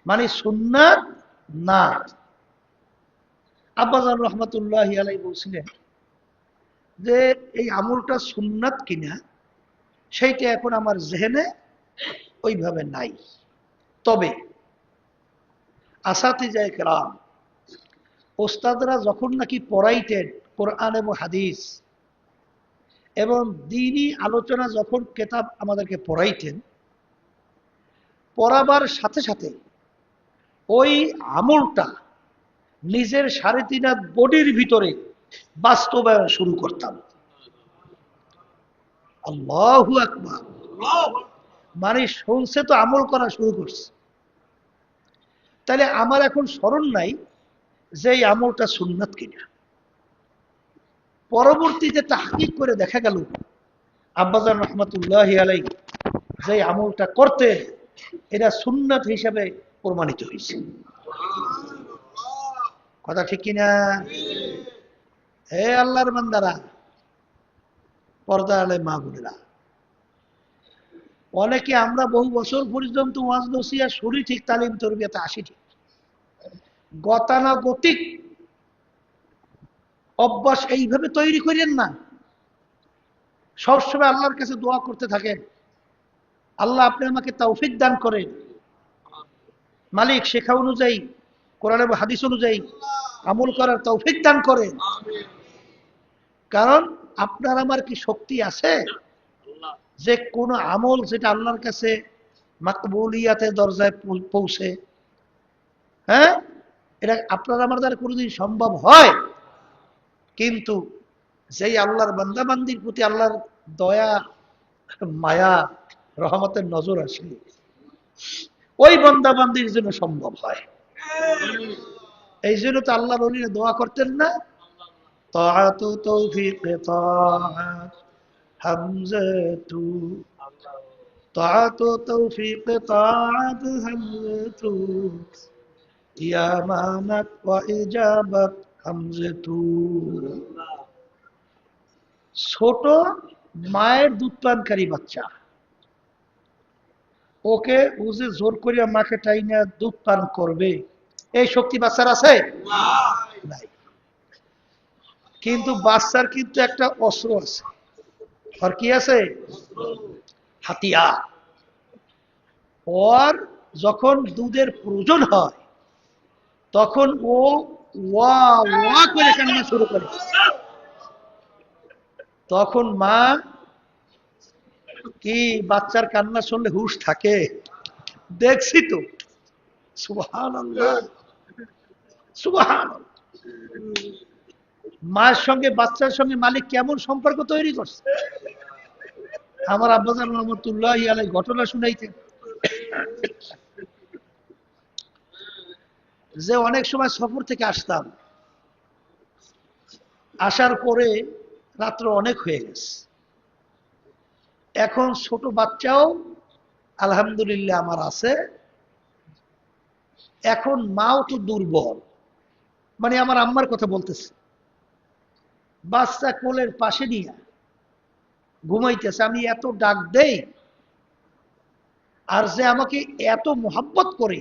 মানে সুন্নাত না। আব্বাজান রহমাতুল্লাহি আলাইহি বলছিলেন যে এই আমলটা সুন্নাত কিনা সেইটা এখন আমার জেহেনে ওইভাবে নাই। তবে আসাতিজায়ে কেরাম, ওস্তাদরা যখন নাকি পড়াইতেন কোরআন এবং হাদিস এবং দ্বীনি আলোচনা, যখন কেতাব আমাদেরকে পড়াইতেন, পড়াবার সাথে সাথে ওই আমলটা নিজের 3.5 হাত বডির ভিতরে বাস্তবায়ন শুরু করতাম। আল্লাহু আকবার। মানে শুনছে তো আমল করা শুরু করছে। তাহলে আমার এখন স্মরণ নাই যে এই আমলটা সুন্নাত কিনা। পরবর্তীতে তাহকিক করে দেখা গেল আব্বাজান রহমাতুল্লাহি আলাইহি যে আমলটা করতে, এটা সুন্নাত হিসাবে প্রমাণিত হয়েছে। কথা ঠিক কিনা? হে আল্লাহর বান্দারা, পর্দা আলে মা বোনেরা, অনেকে আমরা বহু বছর পর্যন্ত ওয়াজ নসিহত শুনি ঠিক, তালিম তরবিয়াতে আসি ঠিক, গতানুগতিক অভ্যাস এইভাবে তৈরি করেন না। সবসময় আল্লাহর কাছে দোয়া করতে থাকেন, আল্লাহ আপনি আমাকে তৌফিক দান করেন, মালিক শেখা অনুযায়ী, কোরআন এবং হাদিস অনুযায়ী আমল করার তৌফিক দান করেন। কারণ আপনার আমার কি শক্তি আছে যে কোন আমল যেটা আল্লাহর কাছে মাকবুলিয়াতের দরজায় পৌঁছে, হ্যাঁ, এটা আপনার আমার দ্বারা কোনোদিন সম্ভব হয়? কিন্তু যেই আল্লাহর বান্দাবান্দির প্রতি আল্লাহর দয়া, মায়া, রহমতের নজর আসে, ওই বান্দাবান্দির জন্য সম্ভব হয়। এই জন্য তো আল্লাহর ওলিরা দোয়া করতেন না, তাআতু তৌফিক তাআত হামজাতু, তাআতু তৌফিক তাআত হামজাতু, ইয়া মানাত ওয়া ইজাবাত হামজাতু। ছোট মায়ের দুধ পানকারী বাচ্চা, ওকে ও যে জোর করিয়া মাকে টাইনা দুধ পান করবে, এই শক্তি বাচ্চার আছে? নাই। কিন্তু বাচ্চার কিন্তু একটা অস্ত্র আছে। আর কি আছে? হাতিয়ার। ওর যখন দুধের প্রয়োজন হয় তখন ও ওয়া ওয়া করে কান্না শুরু করে। তখন মা কি বাচ্চার কান্না শুনলে হুঁশ থাকে? দেখছি তো। সুবহানাল্লাহ, সুবহানাল্লাহ। মায়ের সঙ্গে বাচ্চার সঙ্গে মালিক কেমন সম্পর্ক তৈরি করছে। আমার আব্বাজান রহমতুল্লাহি আলাইহি ঘটনা শুনাইতেন যে অনেক সময় সফর থেকে আসতাম, আসার পরে রাত্র অনেক হয়ে গেছে, এখন ছোট বাচ্চাও আলহামদুলিল্লাহ আমার আছে। এখন মাও তো দুর্বল, মানে আমার আম্মার কথা বলতেছে, বাচ্চা কোলের পাশে নিয়ে ঘুমাইতেছে, আমি এত ডাক দেই, আর যে আমাকে এত মোহাব্বত করে,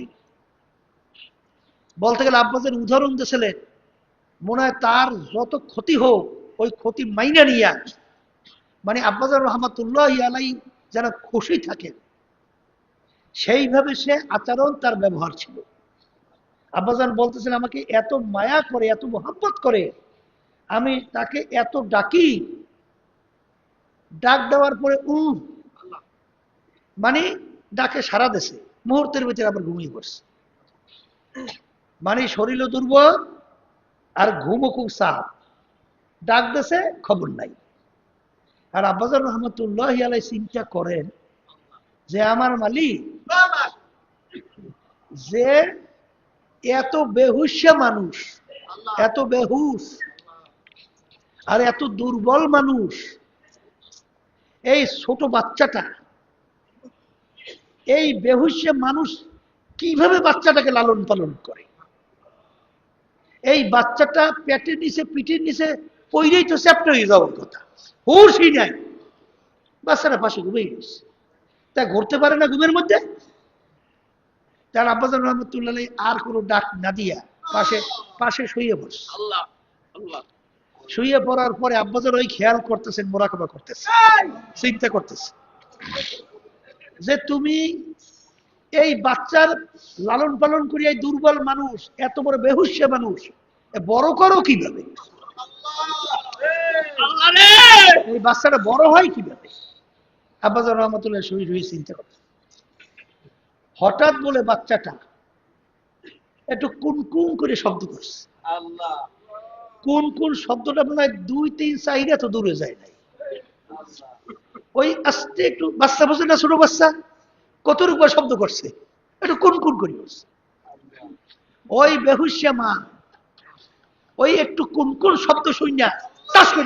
বলতে গেলে আব্বাসের উদাহরণ দিয়েছিলেন, মনে হয় তার যত ক্ষতি হোক ওই ক্ষতি মাইনা নিয়া, মানে আব্বাজান রহমাতুল্লাহ আলাই যেন খুশি থাকেন সেইভাবে সে আচরণ তার ব্যবহার ছিল। আব্বাজান বলতেছেন আমাকে এত মায়া করে, এত মোহাব্বত করে, আমি তাকে এত ডাকি, ডাক দেওয়ার পরে মানে ডাকে সারা দেশে মুহূর্তের ভিতরে আবার ঘুমিয়ে পড়ছে। মানে শরীরও দুর্বল আর ঘুমও খুব চাপ, ডাক দেশে খবর নাই। আর আব্বাজান রহমতুল্লাহ আলাই চিন্তা করেন যে আমার মালিক যে এত বেহুশা মানুষ, এত বেহুশ আর এত দুর্বল মানুষ, এই ছোট বাচ্চাটা, এই বেহুশা মানুষ কিভাবে বাচ্চাটাকে লালন পালন করে? এই বাচ্চাটা পেটের নিচে, পিঠের নিচে পইরেই তো চ্যাপ্টা হয়ে যাওয়ার কথা, হুশই নাই। বাচ্চাটা পাশে ঘুমিয়ে গেছে, তা ঘুরতে পারে না ঘুমের মধ্যে। তার আব্বাজান রহমতুল্লাহ আর কোনো ডাক না দিয়া পাশে পাশে শুয়ে পড়ছে। শুয়ে পড়ার পরে আব্বাজান ওই খেয়াল করতেছেন, মোরাকাবা করতেছে, চিন্তা করতেছে যে তুমি এই বাচ্চার লালন পালন করি, এই দুর্বল মানুষ, এত বড় বেহুশা মানুষ বড় করো কিভাবে? এই বাচ্চাটা বড় হয় কিভাবে? আব্বাজান রহমতুল্লাহ শুয়ে শুয়ে চিন্তা করতেছে। হঠাৎ বলে বাচ্চাটা একটু কুন কুন করে শব্দ করছে। কোন কোন শব্দটা মনে হয় 2-3 চাহিদা তো দূরে যায় নাই। ওই আস্তে একটু, বাচ্চা বোঝে না, ছোট বাচ্চা কত রূপা শব্দ করছে, একটু কোন কোন করে করছে। ওই বেহুশা মা ওই একটু কোন কোন শব্দ শুনিয়া তাস করে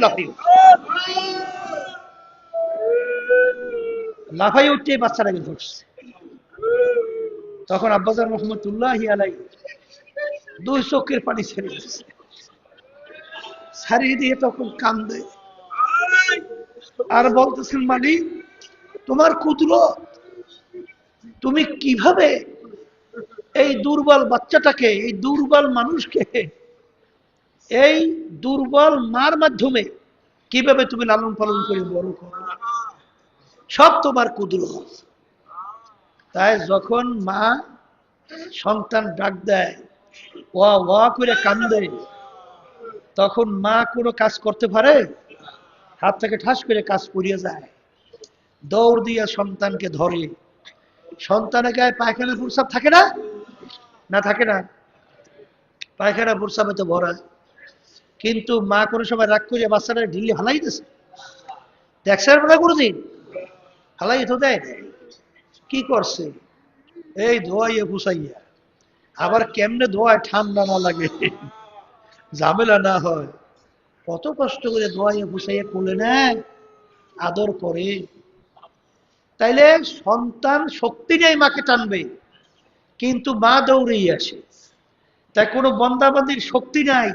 লাফাই উঠতে বাচ্চাটাকে ধরছে। তখন আব্বাজান রহমতুল্লাহ আলাই 2 চোখের পানি ছেড়ে দিচ্ছে, ছাড়িয়ে দিয়ে তখন কান্দে আর বলতেছেন মালিক তোমার কুদরত, তুমি কিভাবে এই দুর্বল বাচ্চাটাকে, এই দুর্বল মানুষকে এই দুর্বল মার মাধ্যমে কিভাবে তুমি লালন পালন করে বড় করো, সব তোমার কুদরত। তাই যখন মা সন্তান ডাক দেয়, ওয়া ওয়া করে কান্দে, তখন মা কোনো কাজ করতে পারে? হাত থেকে ঠাস করে কাজ পড়িয়ে যায়, দৌড় দিয়ে সন্তানকে ধরে। সন্তানের গায়ে পায়খানা প্রস্রাব থাকে না? না থাকে না? পায়খানা প্রস্রাবে তো ভরা, কিন্তু মা কোনো সময় রাগ করে বাচ্চাটা ঢিলে হালাই দিছে? দেখছেন মনে কোনোদিন? হালাই তো দেয়। কি করছে? এই ধোয়াইয়া ফুসাইয়া, আবার কেমনে ধোয়ায় ঠান্ডা না লাগে, ঝামেলা না হয়, কত কষ্ট করে ধোয়াইয়া ফুসাইয়া কোলে নেয়, আদর করে। তাইলে সন্তান শক্তি নেই মাকে টানবে, কিন্তু মা দৌড়েই আসে। তাই কোনো বন্দাবান্দির শক্তি নাই,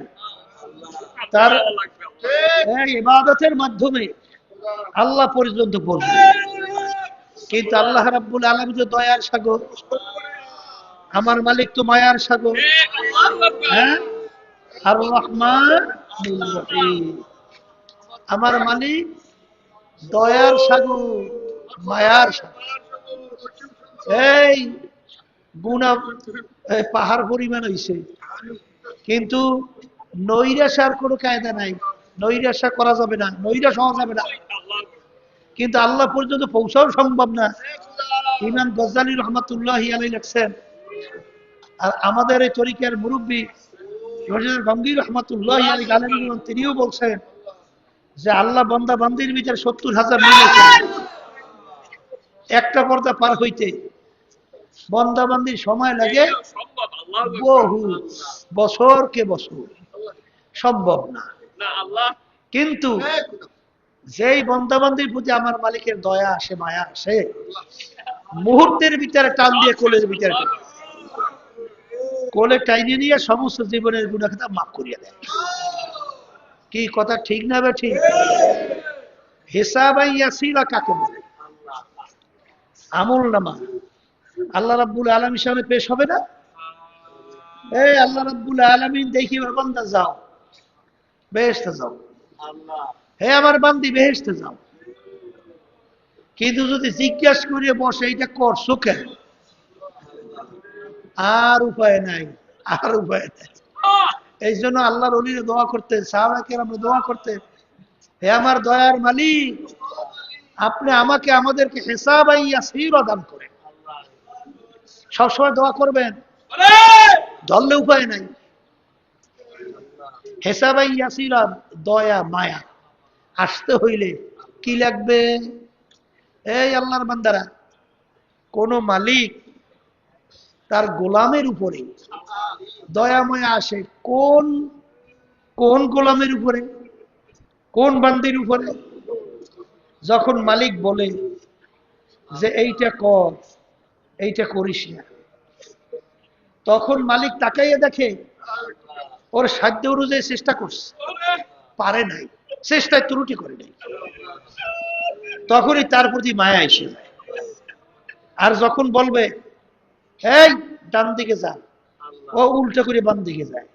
তার ইবাদতের মাধ্যমে আল্লাহ পর্যন্ত পৌঁছবে। কিন্তু আল্লাহ রাব্বুল আলামিন তো দয়ার সাগর, আমার মালিক তো মায়ার সাগর। হ্যাঁ, আর রহমান, আমার মালিক দয়ার সাগর, মায়ার সাগর। এই গুণা পাহাড় পরিমাণ হইছে, কিন্তু নৈরাশার কোনো কায়দা নাই, নৈরাশা করা যাবে না, নৈরাশ হওয়া যাবে না, কিন্তু আল্লাহ পর্যন্ত পৌঁছাও সম্ভব না। ইমাম গজ্জালী রহমাতুল্লাহি আলাইহি লিখছেন, আর আমাদের এই তরিকার মুরব্বী গঙ্গীর রহমাতুল্লাহি আলাইহি গালেন, তিনিও বলছেন যে আল্লাহ বান্দা বান্দির ভিতরে 70,000 মিল আছে। একটা পর্দা পার হইতে বান্দা বান্দির সময় লাগে বহু বছর কে বছর, সম্ভব না। কিন্তু যেই বান্দা বান্দির প্রতি আমার মালিকের দয়া আসে, মায়া আসে, মুহূর্তের ভিতরে টান দিয়ে কোলের ভিতরে কোলে টাইনে নিয়ে সমস্ত জীবনের গুনাহ খাতা মাফ করিয়ে দেয়। কি কথা ঠিক না বে ঠিক? হিসাবাই ইয়াসিরা কাকে বলে? আমল নামা আল্লাহ রাব্বুল আলামিন সামনে পেশ হবে না? এই আল্লাহ রাব্বুল আলামিন দেখি বান্দা যাও বেহেশতে যাও, হে আমার বান্দি বেহেশতে যাও। কিন্তু যদি জিজ্ঞাসা করিয়ে বসে এইটা করছো কেন, আর উপায় নাই, আর উপায় নাই। এই জন্য আল্লাহর ওলিরে দোয়া করতে, সাহাবায়ে কেরামরা দোয়া করতে, হে আমার দয়ার মালিক, আপনি আমাকে আমাদেরকে হিসাবাই ইয়াসীরা দান করেন। সবসময় দোয়া করবেন, ধরলে উপায় নাই। হিসাবাই ইয়াসীরা দয়া মায়া আসতে হইলে কি লাগবে? এই আল্লাহর বান্দারা, কোন মালিক তার গোলামের উপরে দয়াময় আসে কোন কোন গোলামের উপরে, কোন বান্দির উপরে? যখন মালিক বলে যে এইটা কর, এইটা করিস না, তখন মালিক তাকাইয়ে দেখে ওর সাধ্য অনুযায়ী চেষ্টা করছে, পারে নাই, চেষ্টায় ত্রুটি করে নাই, তখনই তার প্রতি মায়া এসে যায়। আর যখন বলবে এই ডান দিকে যা, ও উল্টো করে বাম দিকে যায়,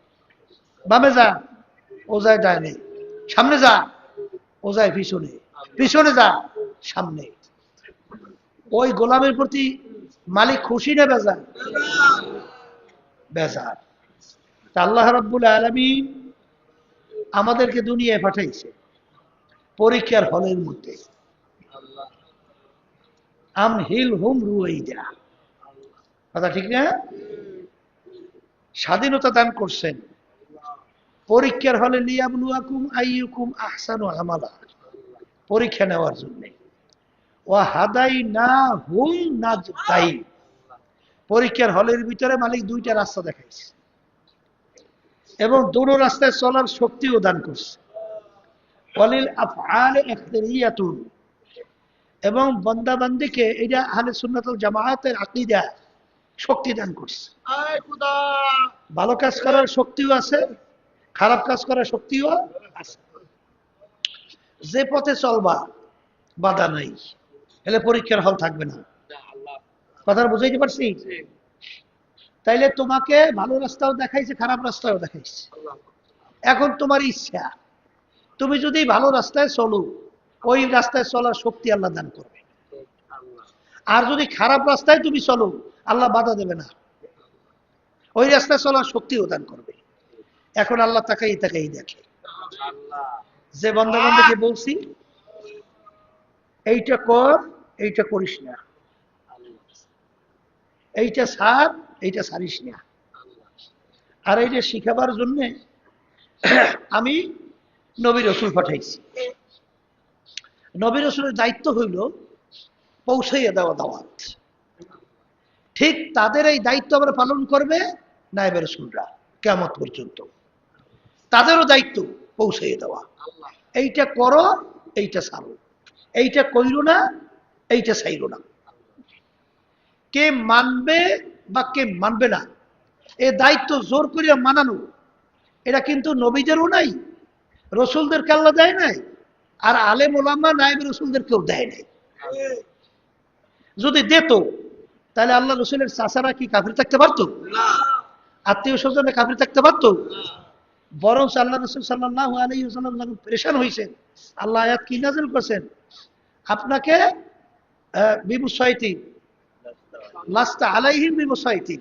বামে যা, ও যায় ডাইনে, সামনে যা, ও যায় পিছনে, পিছনে যা, সামনে। ওই গোলামের প্রতি মালিক খুশি না বেজার? বেজার। আল্লাহ রাব্বুল আলামিন আমাদেরকে দুনিয়ায় পাঠাইছে পরীক্ষার হলের মধ্যে। আমহিলহুম রুয়াইদা, কথা ঠিক না? স্বাধীনতা দান করছেন পরীক্ষার হলে, লিয়াবলুয়াকুম আইয়ুকুম আহসানু আমালা, পরীক্ষা নেওয়ার জন্য। ওয়া হাদাইনাহুম নাজদাইন, পরীক্ষার হলের ভিতরে মালিক দুইটা রাস্তা দেখাইছে এবং দুটো রাস্তায় চলার শক্তিও দান করছে। ওয়ালিল আফআলি ইখতিরিয়াতুন, এবং বান্দা বান্দিকে এটা আহলে সুন্নাত ওয়াল জামাআতের আকীদা শক্তি দান করছে। ভালো কাজ করার শক্তিও আছে, খারাপ কাজ করার শক্তিও আছে। যে পথে চলবা বাধা নাই, এলে পরীক্ষার হল থাকবে না। কথা বুঝাইতে পারছি? তাইলে তোমাকে ভালো রাস্তাও দেখাইছে, খারাপ রাস্তাও দেখাইছে। এখন তোমার ইচ্ছা, তুমি যদি ভালো রাস্তায় চলো, ওই রাস্তায় চলার শক্তি আল্লাহ দান করবে। আর যদি খারাপ রাস্তায় তুমি চলো, আল্লাহ বাধা দেবে না, ওই রাস্তায় চলার শক্তিও দান করবে। এখন আল্লাহ তাকাই তাকাই দেখে, যে বান্দা বান্দাকে বলছি এইটা কর, এইটা করিস না, এইটা ছাড়, এইটা ছাড়িস না। আর এইটা শিখাবার জন্যে আমি নবী রাসূল পাঠাইছি। নবী রাসূলের দায়িত্ব হইল পৌঁছাইয়া দেওয়া দাওয়াত। ঠিক তাদের এই দায়িত্ব আমরা পালন করবে নায়েবে রাসূলরা কিয়ামত পর্যন্ত। তাদেরও দায়িত্ব পৌঁছাইয়া দেওয়া, এইটা করো, এইটা ছাড়ো, এইটা কইরো না, এইটা ছাইরো না। কে মানবে বা কে মানবে না, এ দায়িত্ব জোর করিয়া মানানো, এটা কিন্তু নবীদেরও নাই, রসুলদেরকে আল্লাহ দেয় নাই, আর আলেম ওলামা নায়েবে রাসূলদেরকেও দেয় নাই। যদি দিত তাহলে আল্লাহ রসুলের চাচারা কি কাফির থাকতে পারতো? আত্মীয় স্বজনে কাফির থাকতে পারতো? বরং আল্লাহ রসুল সাল্লাল্লাহু আলাইহি ওয়াসাল্লাম যখন পেরেশান হয়েছেন, আল্লাহ আয়াত কি নাযিল করেছেন? আপনাকে বিমুসাইতি লাস্তা আলাইহিম বিমুসাইতি,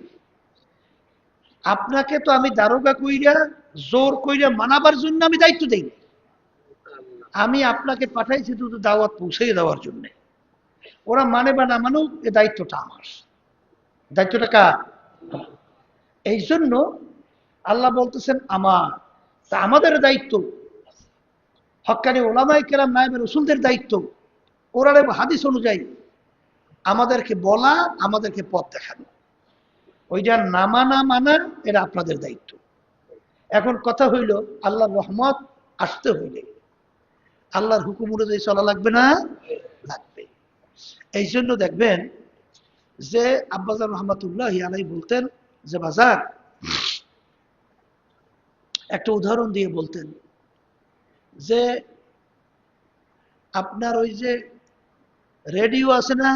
আপনাকে তো আমি দারোগা কইরা জোর কইরা মানাবার জন্য আমি দায়িত্ব দেই, আমি আপনাকে পাঠাইছি শুধু দাওয়াত পৌঁছে দেওয়ার জন্য। ওরা মানে বা না মানুক, এ দায়িত্বটা আমার। দায়িত্বটা কার? এই জন্য আল্লাহ বলতেছেন আমার, তা আমাদের দায়িত্ব, হক্কানি ওলামায়ে কেরাম নায়েবে রাসূলদের দায়িত্ব, কোরআন এবং হাদিস অনুযায়ী আমাদেরকে বলা, আমাদেরকে পথ দেখানো। ওইটা না মানা মানা এটা আপনাদের দায়িত্ব। এখন কথা হইল, আল্লাহর রহমত আসতে হইলে আল্লাহর হুকুম অনুযায়ী চলা লাগবে না? লাগবে। এই জন্য দেখবেন যে আব্বাজান রহমাতুল্লাহ আলাই বলতেন যে বাজার, একটা উদাহরণ দিয়ে বলতেন যে আপনার ওই যে রেডিও আছে না,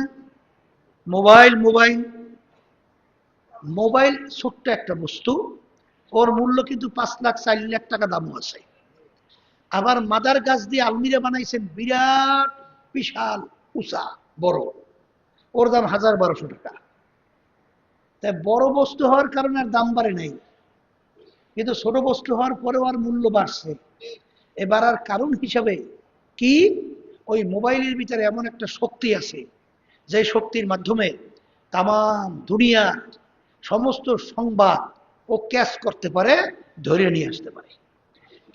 মোবাইল মোবাইল মোবাইল ছোট্ট একটা বস্তু, ওর মূল্য কিন্তু 5 লাখ 4 লাখ টাকা দামও আছে। আবার মাদার গাছ দিয়ে আলমিরা বানাইছেন বিরাট বিশাল উঁচা বড়, ওর দাম 1000-1200 টাকা। তাই বড় বস্তু হওয়ার কারণে আর দাম বাড়ে নাই, কিন্তু ছোট বস্তু হওয়ার পরেও আর মূল্য বাড়ছে। এবার আর কারণ হিসাবে কি, ওই মোবাইলের ভিতরে এমন একটা শক্তি আছে, যে শক্তির মাধ্যমে তাম দুনিয়া সমস্ত সংবাদ ও ক্যাচ করতে পারে, ধরে নিয়ে আসতে পারে।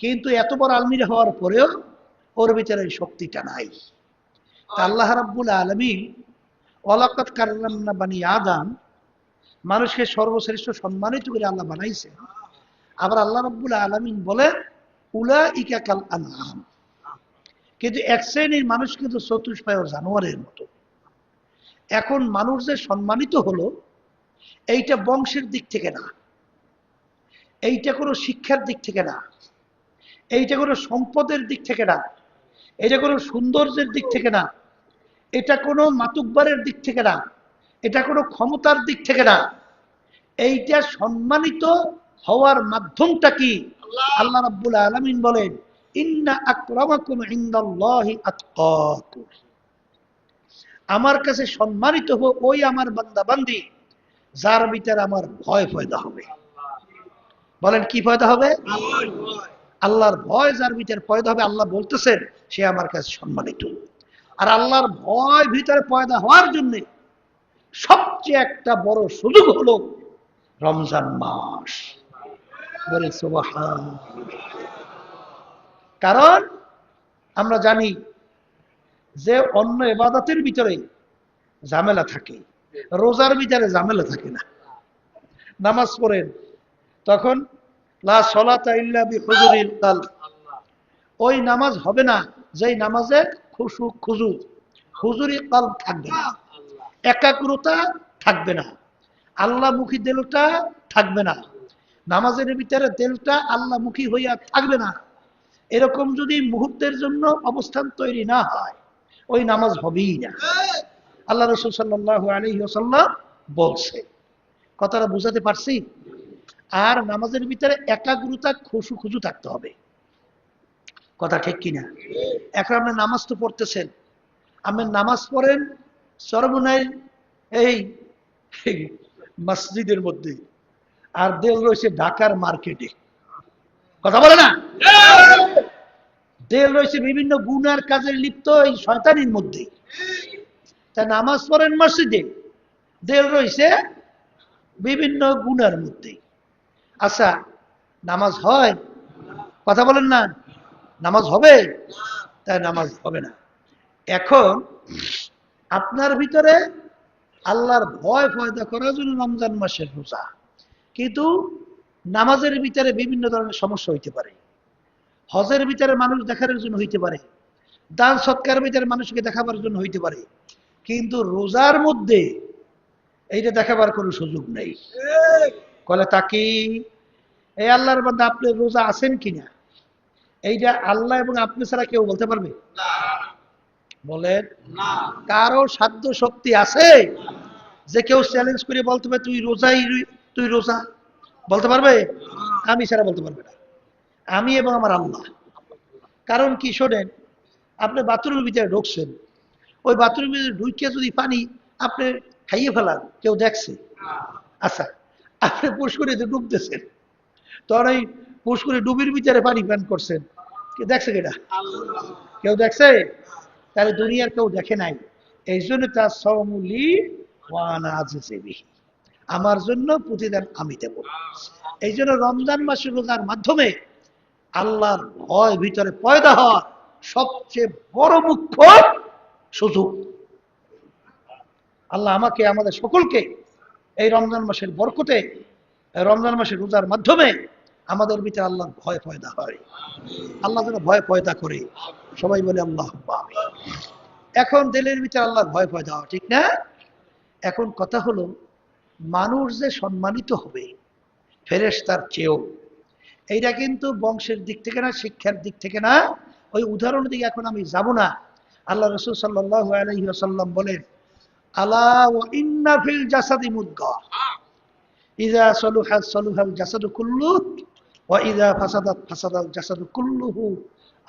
কিন্তু এত বড় আলমিরা হওয়ার পরেও ওর ভিতরে এই শক্তিটা নাই। তা আল্লাহ রাব্বুল আলামিন ওয়ালাকাদ কাররামনা বানি আদম, মানুষকে সর্বশ্রেষ্ঠ সম্মানিত করে আল্লাহ বানাইছে। আবার আল্লাহ রাব্বুল আলামিন বলেন উলাইকা কাল আনআম, কিন্তু এক শ্রেণীর মানুষ কিন্তু চতুষ্পায় জানোয়ারের মতো। এখন মানুষ যে সম্মানিত হলো, এইটা বংশের দিক থেকে না, এইটা কোনো শিক্ষার দিক থেকে না, এইটা কোনো সম্পদের দিক থেকে না, এটা কোনো সৌন্দর্যের দিক থেকে না, এটা কোনো মাতুব্বারের দিক থেকে না, এটা কোনো ক্ষমতার দিক থেকে না। এইটা সম্মানিত হওয়ার মাধ্যমটা কি? আল্লাহ রাব্বুল আলামিন বলেন ইন্না আকরামাকুম ইনদাল্লাহি আতকাকুম, আমার কাছে সম্মানিত হো ওই আমার বান্দা বান্দি যার ভিতরে আমার ভয় পয়দা হবে। বলেন কি পয়দা হবে? আল্লাহর ভয় যার ভিতরে পয়দা হবে, আল্লাহ বলতেছেন সে আমার কাছে সম্মানিত। আর আল্লাহর ভয় ভিতরে পয়দা হওয়ার জন্য সবচেয়ে একটা বড় সুযোগ হলো রমজান মাস। বলে সুবহান। কারণ আমরা জানি যে অন্য ইবাদতের ভিতরে ঝামেলা থাকে, রোজার ভিতরে ঝামেলা থাকে না। নামাজ পড়েন তখন লা সলাতা ইল্লা বিহুজুরিল কালব, ওই নামাজ হবে না যেই নামাজে খুশু খুজু হুজুরি কালব থাকবে না, একাগ্রতা থাকবে না, আল্লাহমুখী দিলটা থাকবে না, নামাজের ভিতরে দিলটা আল্লাহমুখী হইয়া থাকবে না। এরকম যদি মুহূর্তের জন্য অবস্থান তৈরি না হয়, ওই নামাজ হবেই না। আল্লাহ রাসূল সাল্লাল্লাহু আলাইহি ওয়াসাল্লাম বলছে, কথাটা বুঝাতে পারছি? আর নামাজের ভিতরে একাগ্রতা খুশু খুজু থাকতে হবে। কথা ঠিক কিনা? এখন আপনি নামাজ তো পড়তেছেন, আপনি নামাজ পড়েন সর্বনাই এই মসজিদের মধ্যে, আর দেল রয়েছে ঢাকার মার্কেটে। কথা বলে না? দেল রয়েছে বিভিন্ন গুনার কাজে লিপ্ত এই শয়তানির মধ্যে। তা নামাজ পড়েন মসজিদে, দেল রয়েছে বিভিন্ন গুনার মধ্যে। আচ্ছা, নামাজ হয়? কথা বলেন না, নামাজ হবে? তাই নামাজ হবে না। এখন আপনার ভিতরে আল্লাহর ভয় পয়দা করার জন্য রমজান মাসের রোজা, কিন্তু নামাজের ভিতরে বিভিন্ন ধরনের সমস্যা হইতে পারে, হজের ভিতরে মানুষ দেখার জন্য হইতে পারে, দান সৎকার ভিতরে মানুষকে দেখাবার জন্য হইতে পারে, কিন্তু রোজার মধ্যে এইটা দেখাবার কোনো সুযোগ নেই। কলে তাকি এই আল্লাহর বান্দা আপনি রোজা আছেন কিনা, এইটা আল্লাহ এবং আপনি ছাড়া কেউ বলতে পারবে? বলেন, কারো সাধ্য শক্তি আছে যে কেউ চ্যালেঞ্জ করে বলতে পারে তুই রোজাই, তুই রোজা বলতে পারবে? আমি ছাড়া বলতে পারবে না, আমি এবং আমার আল্লাহ। কারণ কি শোনেন, আপনি বাথরুমের ভিতরে ঢুকছেন, ওই বাথরুমের ভিতরে ঢুকে যদি পানি আপনি খাইয়ে ফেলান, কেউ দেখছে? আচ্ছা, আপনি পুষ্করে ডুবতেছেন, তখন ওই পুষ্করে ডুবির ভিতরে পানি পান করছেন, কে দেখছে? কেটা? কেউ দেখছে? তাহলে দুনিয়ার কেউ দেখে নাই। এই জন্য তার সমুলি আমার জন্য প্রতিদান আমি দেব। এই জন্য রমজান মাসের রোজার মাধ্যমে আল্লাহর ভয় ভিতরে পয়দা হওয়ার সবচেয়ে বড় মুখ্য সুযোগ। আল্লাহ আমাকে আমাদের সকলকে এই রমজান মাসের বরকতে, রমজান মাসের রোজার মাধ্যমে আমাদের ভিতরে আল্লাহর ভয় পয়দা হয়, আল্লাহ যেন ভয় পয়দা করে। সবাই বলে আল্লাহ। এখন দিলের ভিতরে আল্লাহর ভয় পয়দা হয়, ঠিক না? এখন কথা হলো, মানুষ যে সম্মানিত হবে ফেরেশতার চেয়েও, এইটা কিন্তু বংশের দিক থেকে না, শিক্ষার দিক থেকে না, ওই উদাহরণের দিকে এখন আমি যাব না। আল্লাহ রাসূল সাল্লাল্লাহু আলাইহি ওয়াসাল্লাম বলেন, আলা ওয়া ইন্না ফিল জাসাদি মুদগা ইযা সালুহা সালুহাল জাসাদু কুল্লুহু ওয়া ইযা ফাসাদাত ফাসাদাল জাসাদু কুল্লুহু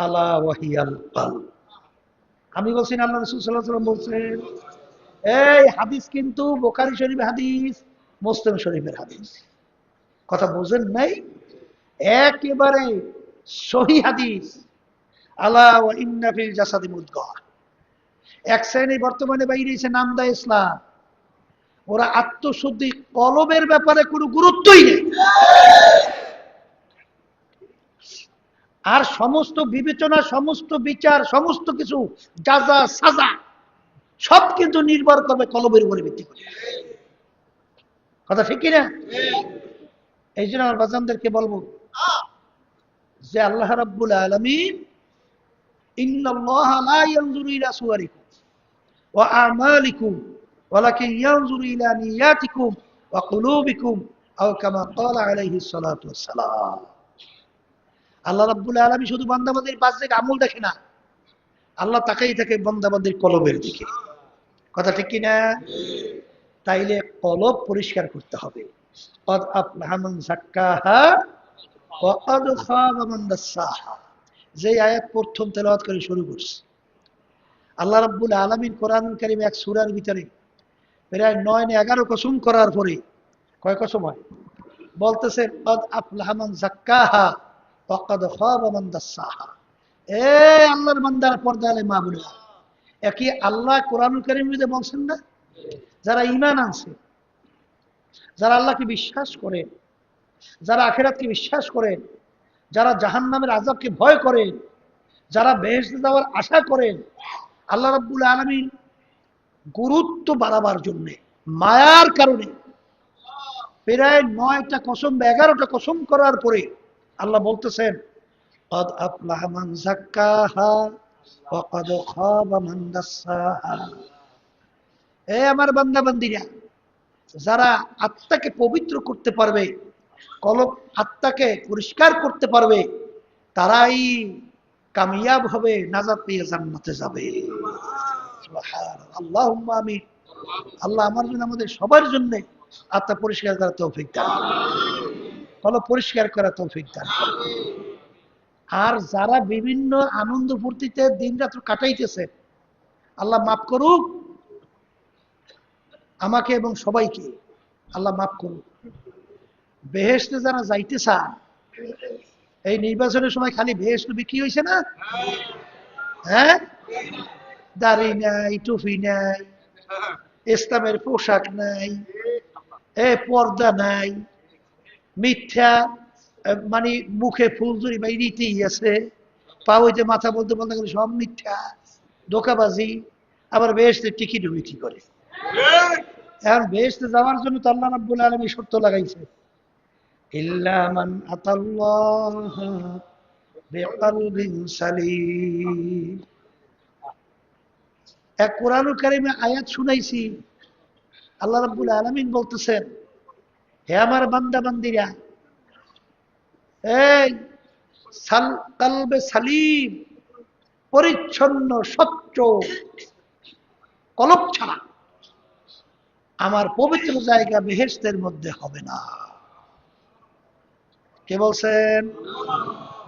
আলা ওয়া হিয়াল কলব। আমি বলছি না, আল্লাহ রাসূল সাল্লাল্লাহু আলাইহি ওয়াসাল্লাম বলছেন। এই হাদিস কিন্তু বুখারী শরীফের হাদিস, মুসলিম শরীফের হাদিস। কথা বুঝেন নাই? একেবারে সহিহ হাদিস। আলা ওয়া ইন্না ফিল জাসাদি মুদগা। এক শ্রেণী বর্তমানে বাইরেছে নামদা ইসলাম, ওরা আত্মশুদ্ধি কলবের ব্যাপারে কোনো গুরুত্বই নেই, আর সমস্ত বিবেচনা, সমস্ত বিচার, সমস্ত কিছু জাযা সাজা সব কিন্তু নির্ভর করবে কলবের উপরে ভিত্তি করে। কথা ঠিক কিনা? এই জন্য আমার বাজানদেরকে বলবো যে আল্লাহ রাব্বুল আলামিন, ইন্নাল্লাহা লা ইয়ানজুরু ইলা সুওয়ারিকুম ওয়া আমালিকুম ওয়ালাকিন ইয়ানজুরু ইলা নিয়াতিকুম ওয়া কুলুবিকুম আও কামা ক্বালা আলাইহিস সালাতু ওয়াস সালাম। আল্লাহ রাব্বুল আলামিন শুধু বান্দাবান্দির বাহ্যিক আমল দেখে না, আল্লাহ তাকাই থাকে বান্দাবান্দির কলবের দিকে। কথা ঠিক কিনা? তাইলে কলব পরিষ্কার করতে হবে। ক্বাদ আফলাহা মান যাক্কাহা ওয়া ক্বাদ খাবা মান দাসসাহা। যে আয়াত প্রথম তেলাওয়াত করে শুরু করছি, আল্লাহ রাব্বুল আলামিন কোরআনুল কারীম এক সূরার ভিতরে প্রায় 9-11 কসম করার পরে কয় কসম হয়? বলতেছে ক্বাদ আফলাহা মান যাক্কাহা ওয়া ক্বাদ খাবা মান দাসসাহা। এই আল্লাহর বান্দার পর্দালে মা বোনেরা, একই আল্লাহ কোরআনুল কারীমের মধ্যে বলছেন না, যারা ঈমান আনছে, যারা আল্লাহকে বিশ্বাস করেন, যারা আখিরাতকে বিশ্বাস করেন, যারা জাহান্নামের আযাবকে ভয় করেন, যারা বেহেশতে যাওয়ার আশা করেন, আল্লাহ রাব্বুল আলামিন গুরুত্ব বাড়াবার জন্য মায়ার কারণে প্রায় 9টা কসম 11টা কসম করার পরে আল্লাহ বলতেছেন ক্বাদ আফলাহা মান যাক্কাহা ওয়া ক্বাদ খাবা মান দাসসাহা। এই আমার বান্দা বান্দিরা, যারা আত্মাকে পবিত্র করতে পারবে, কলব আত্মাকে পরিষ্কার করতে পারবে, তারাই কামিয়াব হবে, নাজাত পেয়ে জান্নাতে যাবে। সুবহানাল্লাহ, আল্লাহুম্মা আমিন। আল্লাহ আমার জন্য, আমাদের সবার জন্য আত্মা পরিষ্কার করার তৌফিক দান করুন, কলব পরিষ্কার করার তৌফিক দান করুন। আর যারা বিভিন্ন আনন্দ ফুর্তিতে দিন রাত কাটাইতেছে, আল্লাহ মাফ করুক আমাকে এবং সবাইকে, আল্লাহ মাফ করুক। বেহেশতে যারা যাইতে চান, এই নির্বাচনের সময় খালি বেহেশত বিক্রি হয়েছে না? হ্যাঁ, দাড়ি নাই, টুপি নাই, ইসলামের পোশাক নাই, পর্দা নাই, মিথ্যা, মানে মুখে ফুলজুরি বাইরেতেই আছে, পা হইতে মাথা বলতে বলতে গেলে সব মিথ্যা, ধোঁকাবাজি, আবার বেহেশতের টিকিটও বিক্রি করে। এখন বেহেশতে যাওয়ার জন্য তো আল্লাহ রাব্বুল আলামিন শর্ত লাগাইছে, ইল্লা মান আতাল্লাহ বিকলবিন সালিম। এক কোরআনুল কারীমে আয়াত শুনাইছি, আল্লাহ রাব্বুল আলামিন বলতেছেন, হে আমার বান্দা বান্দিরা, এই কলবে সালিম, পরিচ্ছন্ন স্বচ্ছ কলব ছাড়া আমার পবিত্র জায়গা বেহেশতের মধ্যে হবে না। কে বলছেন?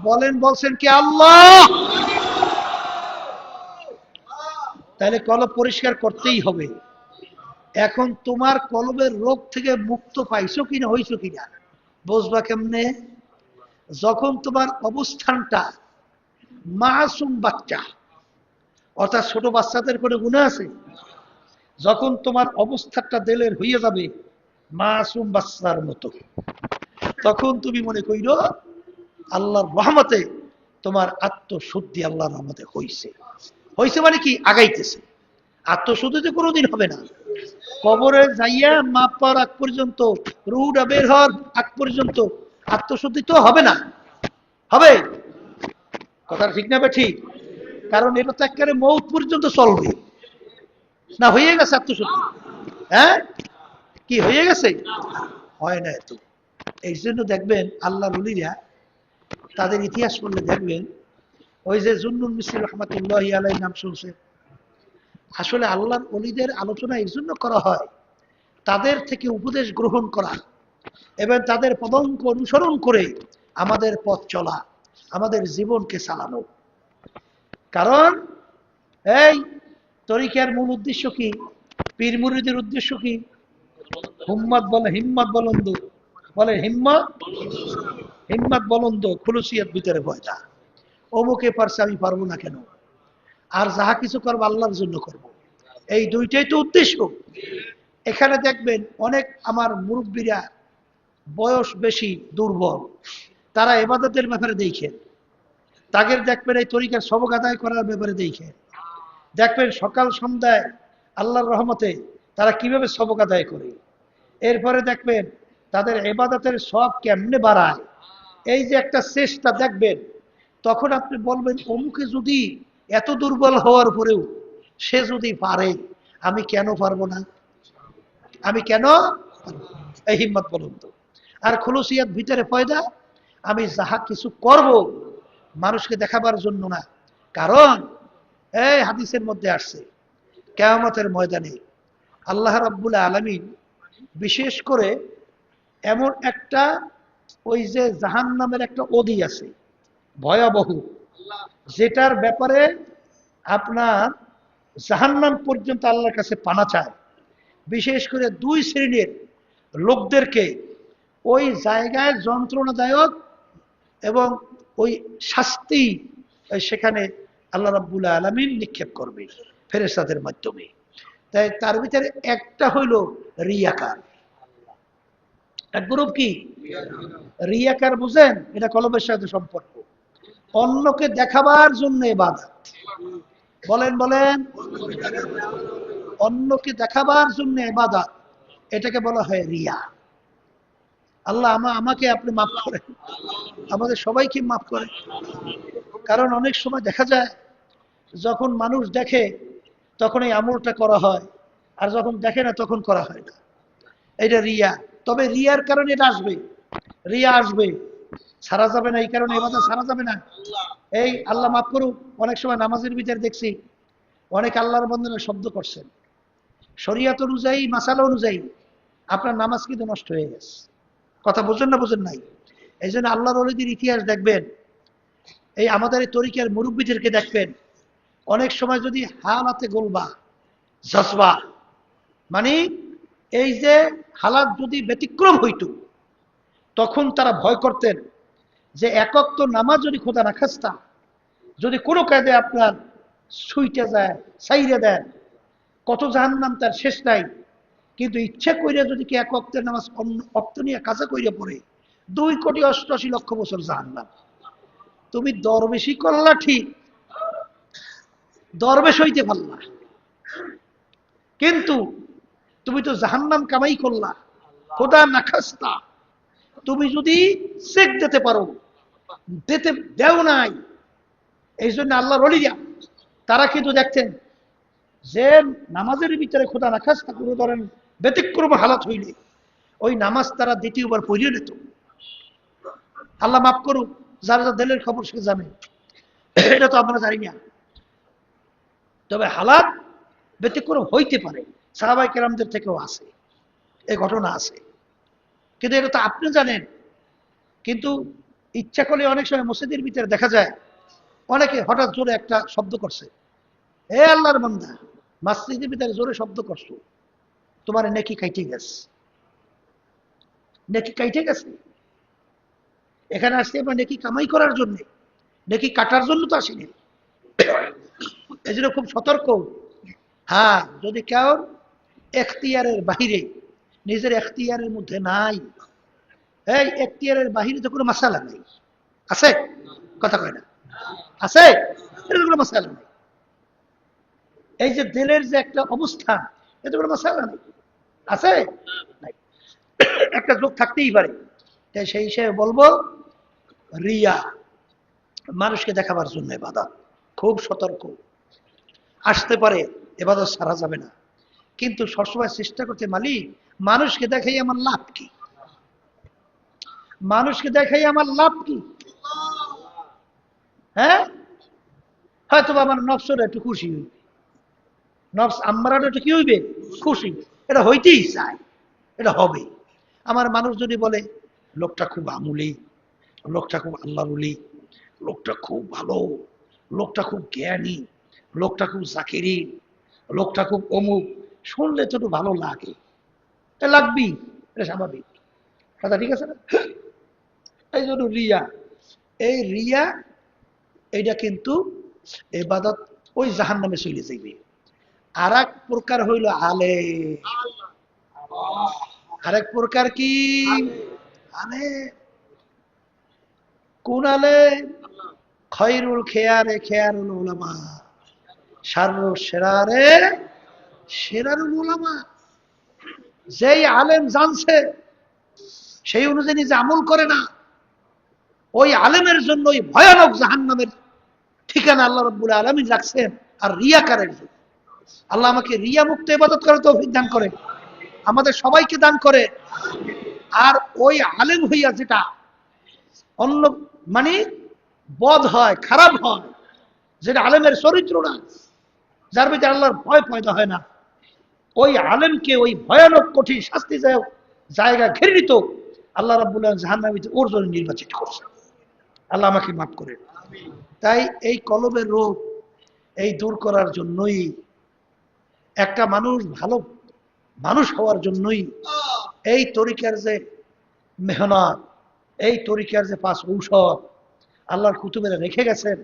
বলেন, বলছেন কি আল্লাহ? তাহলে কলব পরিষ্কার করতেই হবে। এখন তোমার কলবের রোগ থেকে মুক্ত পাইছো কিনা, হইছো কিনা বুঝবা কেমনে? যখন তোমার অবস্থানটা মাসুম বাচ্চা, অর্থাৎ ছোট বাচ্চাদের কোনো গুনাহ আছে, যখন তোমার অবস্থাটা দিলের হইয়া যাবে মাসুম বাচ্চার মতো, তখন তুমি মনে কইরো আল্লাহর রহমতে তোমার আত্মশুদ্ধি আল্লাহর রহমতে হইছে। হইছে মানে কি? আগাইতেছে। আত্মশুদ্ধি তো কোনোদিন হবে না। কবরে যাইয়া মাপ পাওয়ার আগ পর্যন্ত, রুহটা বের হওয়ার আগ পর্যন্ত আত্মশুদ্ধি তো হবে না। হবে? কথা ঠিক না? ঠিক। কারণ এটা তো একেবারে মৌত পর্যন্ত চলবে না। হয়ে গেছে আত্মশুদ্ধি, হ্যাঁ, কি হয়ে গেছে? হয় না এত। এই জন্য দেখবেন আল্লাহর ওলিরা, তাদের ইতিহাস পড়লে দেখবেন, ওই যে জুন্নুল মিসরি রহমাতুল্লাহি আলাইহি নাম শুনছেন, আসলে আল্লাহর ওলিদের আলোচনা এই জন্য করা হয়, তাদের থেকে উপদেশ গ্রহণ করা এবং তাদের পদাঙ্ক অনুসরণ করে আমাদের পথ চলা, আমাদের জীবনকে চালানো। কারণ এই তরিকার মূল উদ্দেশ্য কি? পীর মুরিদের উদ্দেশ্য কি? হুম্মত বলে, হিম্মত বলন্দ বলে, হিম্মত হিম্মত বলন্দ, খুলুসিয়াত ভিতরে পয়দা। অমুকে পারছে, আমি পারবো না কেন? আর যাহা কিছু করবো আল্লাহর জন্য করব। এই দুইটাই তো উদ্দেশ্য। এখানে দেখবেন অনেক আমার মুরব্বীরা বয়স বেশি, দুর্বল, তারা ইবাদতের ব্যাপারে দেখেন, তাদের দেখবেন এই তরিকার সবক আদায় করার ব্যাপারে দেখেন, দেখবেন সকাল সন্ধ্যায় আল্লাহর রহমতে তারা কিভাবে সবক আদায় করে। এরপরে দেখবেন তাদের ইবাদতের সব কেমনে বাড়ায়, এই যে একটা চেষ্টা দেখবেন, তখন আপনি বলবেন অমুকে যদি এত দুর্বল হওয়ার পরেও সে যদি পারে, আমি কেন পারবো না? আমি কেন? এই হিম্মত বলুন তো। আর খুলুসিয়াত ভিতরে পয়দা, আমি যাহা কিছু করব মানুষকে দেখাবার জন্য না। কারণ এই হাদিসের মধ্যে আসছে, কিয়ামতের ময়দানে আল্লাহ রাব্বুল আলামিন বিশেষ করে এমন একটা, ওই যে জাহান্নামের একটা অদি আছে ভয়াবহ, যেটার ব্যাপারে আপনার জাহান্নাম পর্যন্ত আল্লাহর কাছে পানা চায়। বিশেষ করে দুই শ্রেণীর লোকদেরকে ওই জায়গায় যন্ত্রণাদায়ক এবং ওই শাস্তি সেখানে আল্লাহ রাব্বুল আলামিন নিক্ষেপ করবে ফেরেশতাদের মাধ্যমে। তাই তার ভিতরে একটা হইল রিয়াকার। এক গ্রুপ কি রিয়াকার, বুঝেন? এটা কলবের সাথে সম্পর্ক, অন্যকে দেখাবার জন্য ইবাদত। বলেন বলেন, অন্যকে দেখাবার জন্য ইবাদত, এটাকে বলা হয় রিয়া। আল্লাহ আমাকে আপনি মাফ করেন, আমাদের সবাইকে মাফ করেন। কারণ অনেক সময় দেখা যায় যখন মানুষ দেখে তখন এই আমলটা করা হয়, আর যখন দেখে না তখন করা হয় না। এটা রিয়া। তবে রিয়ার কারণে এটা আসবে, রিয়া আসবে, ছাড়া যাবে না। এই কারণে ইবাদত ছাড়া যাবে না। এই আল্লাহ মাফ করুক, অনেক সময় নামাজের ভিতরে দেখছি অনেক আল্লাহর বন্দনা শব্দ করছেন, শরিয়ত অনুযায়ী, মাসালা অনুযায়ী আপনার নামাজ কিন্তু নষ্ট হয়ে গেছে। কথা বুঝেন না, বুঝেন নাই? এই জন্য আল্লাহর ওলিদের ইতিহাস দেখবেন, এই আমাদের এই তরিকার মুরব্বীদেরকে দেখবেন, অনেক সময় যদি হালাতে গোলবা জজবা, মানে এই যে হালাত যদি ব্যতিক্রম হইত, তখন তারা ভয় করতেন যে একক তো নামাজ যদি খোদা না খাস্তা, যদি কোনো কাজে আপনার ছুইটে যায়, সাইরে দেন, কত জাহান্নাম তার শেষ নাই। কিন্তু ইচ্ছা কইরা যদি কি এক ওয়াক্তের নামাজ অক্ত নিয়ে কাজা কইরা পড়ে, 2,88,00,000 বছর জাহান্নাম। তুমি দরবেশি করলা ঠিক, দরবেশ হইতে পারলা, কিন্তু তুমি তো জাহান্নাম কামাই করলা, খোদা না খাস্তা। তুমি যদি চেক দিতে পারো, দিতে দেও নাই। এই জন্য আল্লাহর ওলিরা তারা কিন্তু দেখতেন যে নামাজের ভিতরে খোদা না খাস্তা কোনো ধরেন ব্যতিক্রম হালাত হইলে ওই নামাজ তারা দ্বিতীয়বার পড়িয়ে নিত। আল্লাহ মাফ করুক, যারা যা দিলের খবর সে জানে, এটা তো আমরা জানি না। তবে হালাত ব্যতিক্রম হইতে পারে, সাহাবাই কেরামদের থেকেও আছে, এই ঘটনা আছে। কিন্তু এটা তো আপনি জানেন। কিন্তু ইচ্ছা করলে অনেক সময় মসজিদের ভিতরে দেখা যায় অনেকে হঠাৎ জোরে একটা শব্দ করছে, হে আল্লাহর বান্দা, মসজিদের ভিতরে জোরে শব্দ করছো, তোমার নেকি কাইটে গেছে, নেকি কাইটে গেছে। এখানে আসতে আমরা নেকি কামাই করার জন্য, নেকি কাটার জন্য তো আসিনি। এই জন্য খুব সতর্ক। হ্যাঁ, যদি কেউ এখতিয়ারের বাহিরে, নিজের এখতিয়ারের মধ্যে নাই, এই এখতিয়ারের বাহিরে তো কোনো মাসালা নাই, আছে? কথা কয় না, আছে? এটা কোনো মাসালা নাই। এই যে দিলের যে একটা অবস্থান, এটা কোনো মাসালা নেই, আছে? নাই। একটা লোক থাকতেই পারে। তাই সেই হিসেবে বলবো, রিয়া মানুষকে দেখাবার জন্য ইবাদত, খুব সতর্ক। আসতে পারে, ইবাদত ছাড়া যাবে না। কিন্তু সবসময় চেষ্টা করতে মালিক মানুষকে দেখাই আমার লাভ কি, মানুষকে দেখাই আমার লাভ কি। হ্যাঁ, হয়তো আমার নফসটা একটু খুশি হইবে, নফস আম্মারাটা একটু কি হইবে, খুশি, এটা হইতেই চায়, এটা হবে। আমার মানুষ যদি বলে লোকটা খুব আমুলি, লোকটা খুব আল্লাহরুলি, লোকটা খুব ভালো, লোকটা খুব জ্ঞানী, লোকটা খুব জাকিরি, লোকটা খুব অমুক, শুনলে তো একটু ভালো লাগে, এটা লাগবেই, এটা স্বাভাবিক কথা, ঠিক আছে না? এই জন্য রিয়া, এই রিয়া এইটা কিন্তু ইবাদত ওই জাহান্নামে চলে যাইবে। আর এক প্রকার হইল আলে, আরেক প্রকার কি আলে, কোন আলে, খৈরুল খেয়ারে খেয়ারুল উলামা, শাররুল সেরারে সেরারুল উলামা। যেই আলেম জানছে সেই অনুযায়ী নিজে আমল করে না, ওই আলেমের জন্য ওই ভয়ানক জাহান্নামের ঠিকানা আল্লাহ রাব্বুল আলামিন রাখছেন। আর রিয়াকারের জন্য আল্লাহ আমাকে রিয়া মুক্ত ইবাদত করার তৌফিক দান করে, আমাদের সবাইকে দান করে। আর ওই আলেম হইয়া যেটা অন্য মানে বদ হয়, খারাপ হয়, যেটা আলেমের চরিত্র না, যার ভিতরে আল্লাহর ভয় পয়দা হয় না, ওই আলেমকে ওই ভয়ানক কঠিন শাস্তি জায়গা ঘৃণিত আল্লাহ রাব্বুল আলামিন জাহান্নামীতে ওর জন্য নির্বাচিত করছে। আল্লাহ আমাকে মাফ করে। তাই এই কলবের রোগ এই দূর করার জন্যই, একটা মানুষ ভালো মানুষ হওয়ার জন্যই এই তরিকার যে মেহনত, এই তরিকার যে 5 ঔষধ আল্লাহর কুতুবেরা রেখে গেছেন,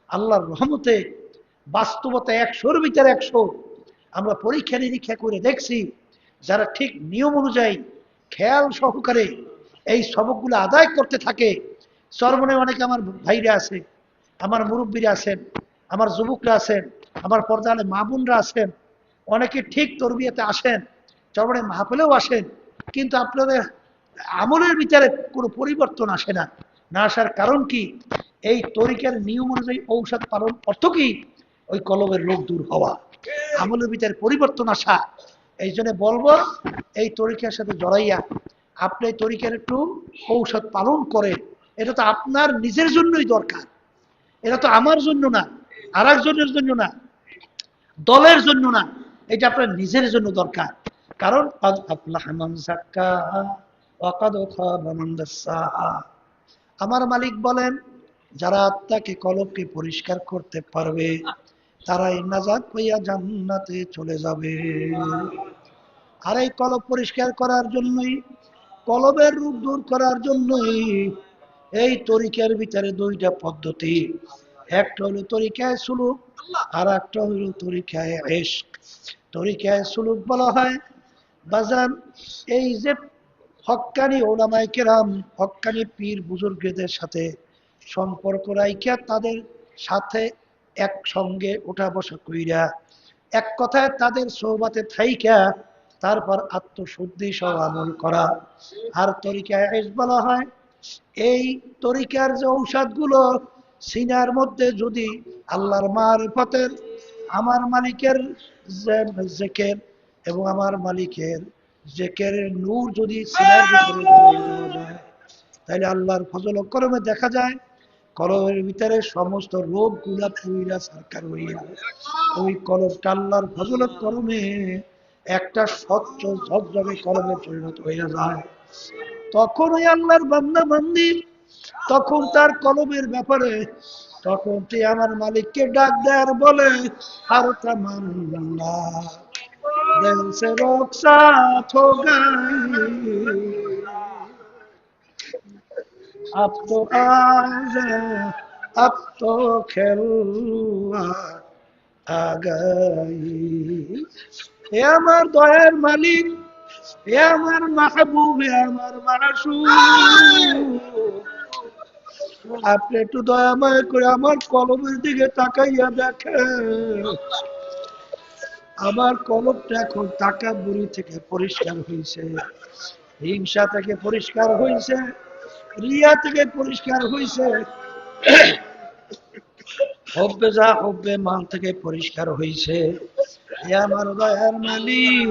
আল্লাহর রহমতে বাস্তবতা 100-র ভিতরে 100 আমরা পরীক্ষা নিরীক্ষা করে দেখছি, যারা ঠিক নিয়ম অনুযায়ী খেয়াল সহকারে এই সবকগুলো আদায় করতে থাকে। চরমনে অনেকে আমার ভাইরা আছে, আমার মুরব্বীরা আছেন, আমার যুবকরা আছেন, আমার পর্দালে মা বোনরা আছেন, অনেকে ঠিক তরবিয়াতে আসেন, চরমনে মাহফিলেও আসেন, কিন্তু আপনাদের আমলের ভিতরে কোনো পরিবর্তন আসে না। না আসার কারণ কি? এই তরিকার নিয়ম অনুযায়ী ঔষধ পালন অর্থ কি? ওই কলবের রোগ দূর হওয়া, আমলের ভিতরে পরিবর্তন আসা। এই জন্য বলবো, এই তরিকার সাথে জড়াইয়া আপনি এই তরিকার একটু ঔষধ পালন করেন। এটা তো আপনার নিজের জন্যই দরকার, এটা তো আমার জন্য না, আর একজনের জন্য না, দলের জন্য না, এটা আপনার নিজের জন্য দরকার। কারণ আমার মালিক বলেন, যারা আত্মাকে কলবকে পরিষ্কার করতে পারবে তারাই নাজাত পাইয়া জান্নাতে চলে যাবে। আর এই কলব পরিষ্কার করার জন্যই, কলবের রূপ দূর করার জন্যই এই তরিকার ভিতরে 2টা পদ্ধতি, একটা হলো তরিকায় সুলুক, আর একটা হলো তরিকায় ইশক। তরিকায় সুলুক বলা হয় বাজান এই যে হক্কানি ওলামায়ে কেরাম, হক্কানি পীর বুজুর্গদের সাথে সম্পর্ক রাইখা তাদের সাথে একসঙ্গে ওঠা বসা কইরা, এক কথায় তাদের সোহবাতে থাইকা তারপর আত্মশুদ্ধি সহ আমল করা। আর তরিকায় ইশক বলা হয় এই তরিকার যে ঔষধগুলো সিনার মধ্যে যদি আল্লাহর মারিফতের, আমার মালিকের জিকির এবং আমার মালিকের জিকিরের নূর যদি সিনার ভিতরে ঢুকিয়ে দেওয়া যায়, তাহলে আল্লাহর ফজল ও করমে দেখা যায় কলবের ভিতরে সমস্ত রোগ গুলা পুইরা সরকার হইয়া ওই কলবটা আল্লাহর ফজল ও করমে একটা স্বচ্ছ ঝকঝকে কলমে পরিণত হইয়া যায়। তখন ওই আল্লাহর বান্দা বান্দি তখন তার কলবের ব্যাপারে তখন তুই আমার মালিককে ডাক দেয় আর বলে, আর তামান্না দিল সে রুখসাত হো গই, আব তো আজা, আব তো খেলুয়া আ গই। হে আমার দয়ার মালিক, হে আমার মাহবুব, হে আমার মাসুক, আপনি একটু দয়াময় করে আমার কলমের দিকে তাকাইয়া দেখেন। আমার কলমটা এখন তাকাব্বুরি থেকে পরিষ্কার হয়েছে, হিংসা থেকে পরিষ্কার হয়েছে, রিয়া থেকে পরিষ্কার হয়েছে, হব্বে যা হব্বে মাল থেকে পরিষ্কার হয়েছে। হে আমার দয়ার মালিক,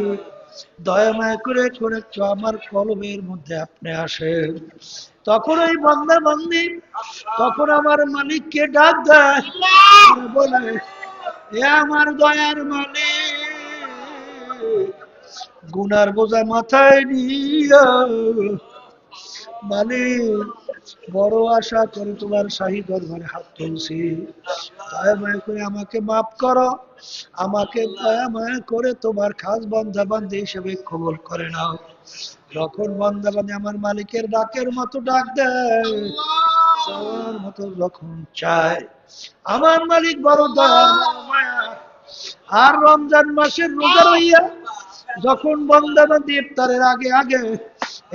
দয়াময় করে করে একটু আমার কলবের মধ্যে আপনি আসেন। তখন ওই বান্দা বান্দি তখন আমার মালিককে ডাক দেয়, বলে হে আমার দয়ার মালিক, গুনার বোঝা মাথায় নিয়া মালিক বড় আশা করে তোমার শাহী দরবারে হাত তুলছি, দয়া মায়া করে আমাকে মাফ করো, আমাকে দয়া মায়া করে তোমার খাস বান্দা বান্দি হিসেবে কবুল করে নাও। যখন বান্দা বান্দি আমার মালিকের ডাকের মতো ডাক দেয়, চাওয়ার মতো যখন চায়, আমার মালিক বড় দয়া মায়া। আর রমজান মাসের রোজা রইয়া যখন বান্দা বান্দি ইফতারের আগে আগে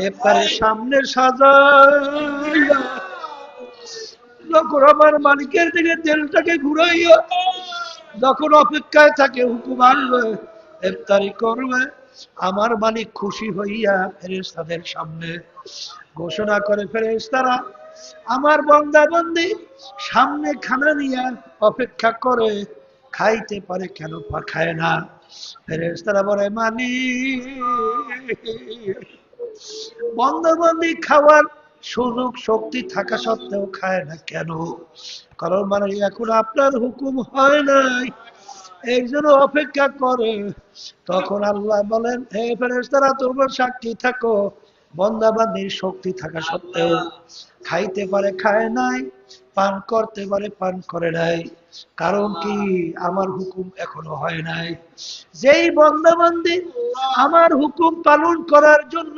ইফতারের সামনে সাজাইয়া যখন আমার মালিকের দিকে তেলটাকে ঘুরাইয়া যখন অপেক্ষায় থাকে হুকুম আসবে ইফতারি করবে, আমার মালিক খুশি হইয়া ফেরেশতাদের সামনে ঘোষণা করে, ফেরেশতারা আমার বান্দা বান্দি সামনে খানা নিয়ে অপেক্ষা করে, খাইতে পারে কেন খায় না? ফেরেশতারা বলে, মালিক বান্দা বান্দি খাওয়ার সুযোগ শক্তি থাকা সত্ত্বেও খায় না কেন? কারণ মানে এখন আপনার হুকুম হয় নাই, এই জন্য অপেক্ষা করে। তখন আল্লাহ বলেন, হে ফেরেশতারা তোমরা সাক্ষী থাকো, বান্দা বান্দির শক্তি থাকা সত্ত্বেও খাইতে পারে খায় নাই, পান করতে পারে পান করে নাই। কারণ কি? আমার হুকুম এখনো হয় নাই। যেই বান্দা বান্দি আমার হুকুম পালন করার জন্য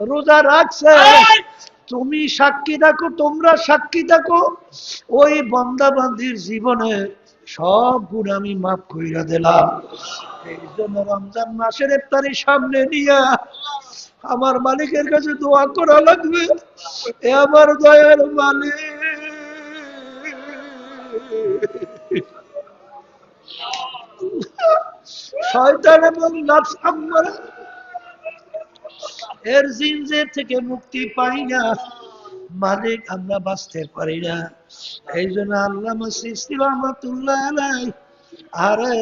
রোজা রাখছে, তুমি সাক্ষী থাকো, তোমরা সাক্ষী থাকো, ওই বান্দা বান্দির জীবনে সব গুণ আমি মাফ কইরা দিলাম। এই জন্য রমজান মাসের ইফতারির সামনে নিয়ে আমার মালিকের কাছে দোয়া করা লাগবে, এ আমার দয়ার মালিক, শয়তান এবং নফস আম্মারা এর জিনজের থেকে মুক্তি পাই না মালিক, আমরা বাঁচতে পারি না। এই জন্য আল্লামা সিস্তি রহমাতুল্লাহ আলাইহি, আরে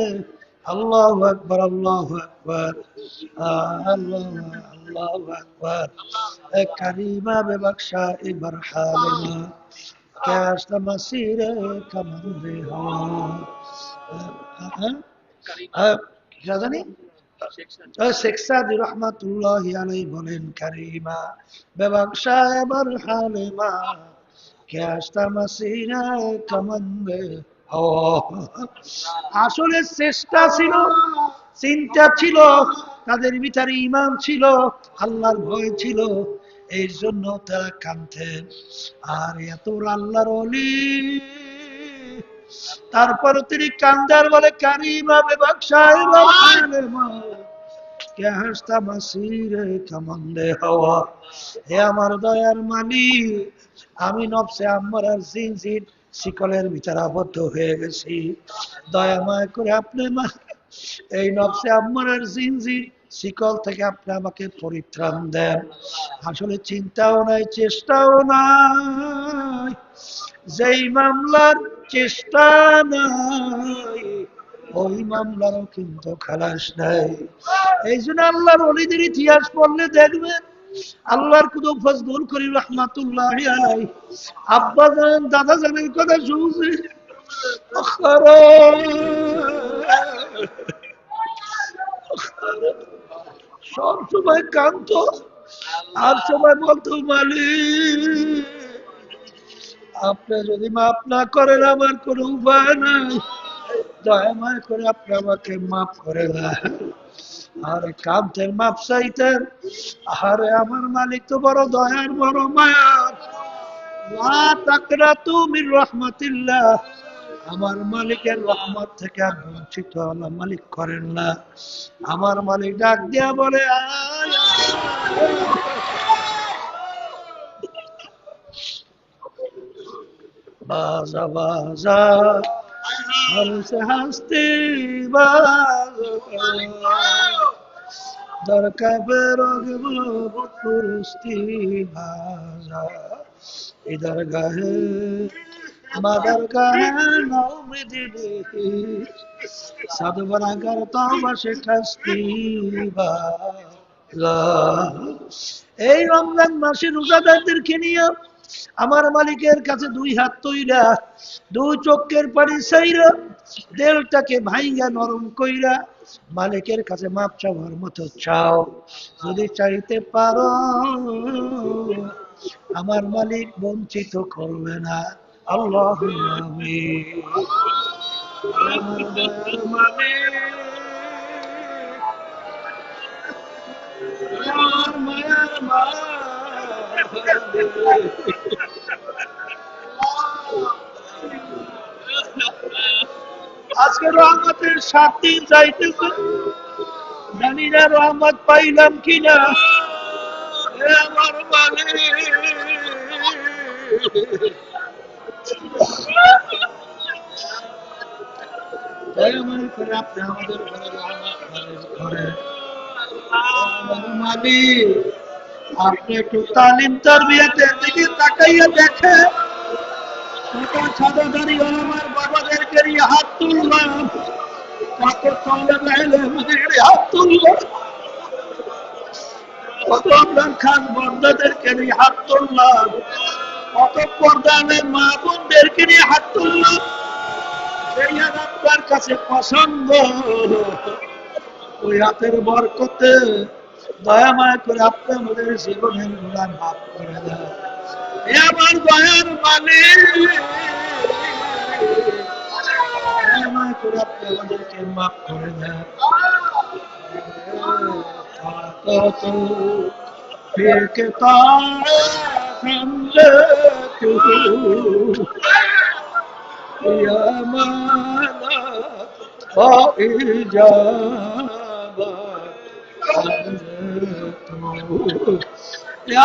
আল্লাহু আকবার, আল্লাহু আকবার, আল্লাহু আকবার, কারিমা বেবখশা এবার হালিমা কে আসতা মাসিরে কামন্দে হওয়া। কি জানি শেখ সাদি রহমাতুল্লাহি আলাইহি বলেন, কারিমা বেবখশা এবার হালিমা কে আসতা মাসিরে কামন্দে হওয়া। আসলে চেষ্টা ছিল, চিন্তা ছিল, তাদের ভিতরে ঈমান ছিল, আল্লাহর ভয় ছিল, এই জন্য তারা কাঁদতেন। আর এত আল্লাহর ওলি, তারপর তিনি কান্দার বলে, কারিমা বেবখশা এবার হালিমা কে হাসতা মাসিরে কামন্দে হওয়া। হে আমার দয়ার মালিক, আমি নফসে আম্মারার জিনজির শিকলের ভিতরে আবদ্ধ হয়ে গেছি, দয়াময় করে আপনি এই নফসে আম্মারার জিনজির শিকল থেকে আপনি আমাকে পরিত্রাণ দেন। আসলে চিন্তাও নাই, চেষ্টাও নাই, যেই মামলার চেষ্টা নাই ওই মামলারও কিন্তু খালাস নাই। এই জন্য আল্লাহর ওলিদের ইতিহাস পড়লে দেখবেন, আল্লাহর কুতুব ফজলুল করিম রাহমাতুল্লাহি আলাইহি আব্বা জান দাদা জানের কথা শুনছে, সব সময় কান্ত, আর সময় বলতো, মালিক আপনি যদি মাফ না করেন আমার কোনো উপায় নাই, দয়াময় করে আপনি আমাকে মাফ করে দেন। আরে কান্তের মাপ চাইতেন, আরে আমার মালিক তো বড় দয়ার, বড় মায়ার। লা তাকনাতু মির রাহমাতিল্লাহ, আমার মালিকের রহমত থেকে আর বঞ্চিত আল্লাহ মালিক করেন না। আমার মালিক ডাক দিয়া বলে, বাজা বাজা হাসতে হাসতে বাজা দরকার পুরস্তি বাজা ইধর গাহে मदरगाह नौमिदिनी सदबरागर तौबा शिकस्ती बाला। এই রমজান মাসে রোজাদারদেরকে নিয়ে আমার মালিকের কাছে দুই হাত তৈরা, দুই চোখের পানি চাইরা, দিলটাকে ভাইঙ্গা নরম কইরা মালিকের কাছে মাপ চাওয়ার মতো চাও। যদি চাইতে পারো আমার মালিক বঞ্চিত করবে না। আল্লাহ আজকে রহমতের 7 দিন যাইতেছে, জানি না রহমত পাইলাম কিনা। আমার আপনি আমাদের মালিক, আপনি একটু তালিম তারবিয়াতের দিকে তাকাইয়া দেখে। সাদাদারি আমার বাবাদেরকে নিয়ে হাত তুললাম, কত হাত তুললাম, কত আপনার খান বন্ধাদেরকে নিয়ে হাত তুললাম, কত পর্দানের মা বোনদেরকে নিয়ে হাত তুললাম। সেই আপনার কাছে পছন্দ, ওই হাতের বরকতে দয়া মায়া করে আপনি আমাদের জীবনের গুনাহ মাফ করে দেন। আমার দয়ার মালিক, দয়া মায়া করে আপনি আমাদেরকে মাফ করে দেন। ফিরকে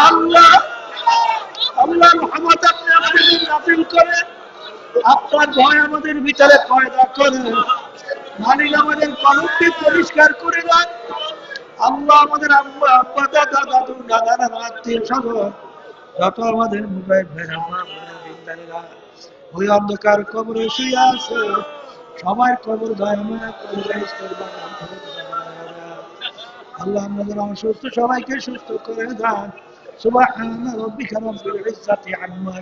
আল্লাহ আল্লাহ রহমত আপনি আমাদের নাযিল করেন, আপনার ভয় আমাদের ভিতরে পয়দা করেন। মালিক আমাদের কলবকে পরিষ্কার করে দেন। আল্লাহ আমাদের আম্মা আব্বা দাদা দাদু নানা নানা আত্মীয় স্বজন যত আমাদের মুজাহিদ ভাইরা ওই অন্ধকার কবরে শুয়ে আছে, সবার কবর দয়া মায়া করে আল্লাহ আমাদের অসুস্থ সবাইকে সুস্থ করে দেন। সুবহান রাব্বিকা রাব্বিল ইজ্জাতি আম্মা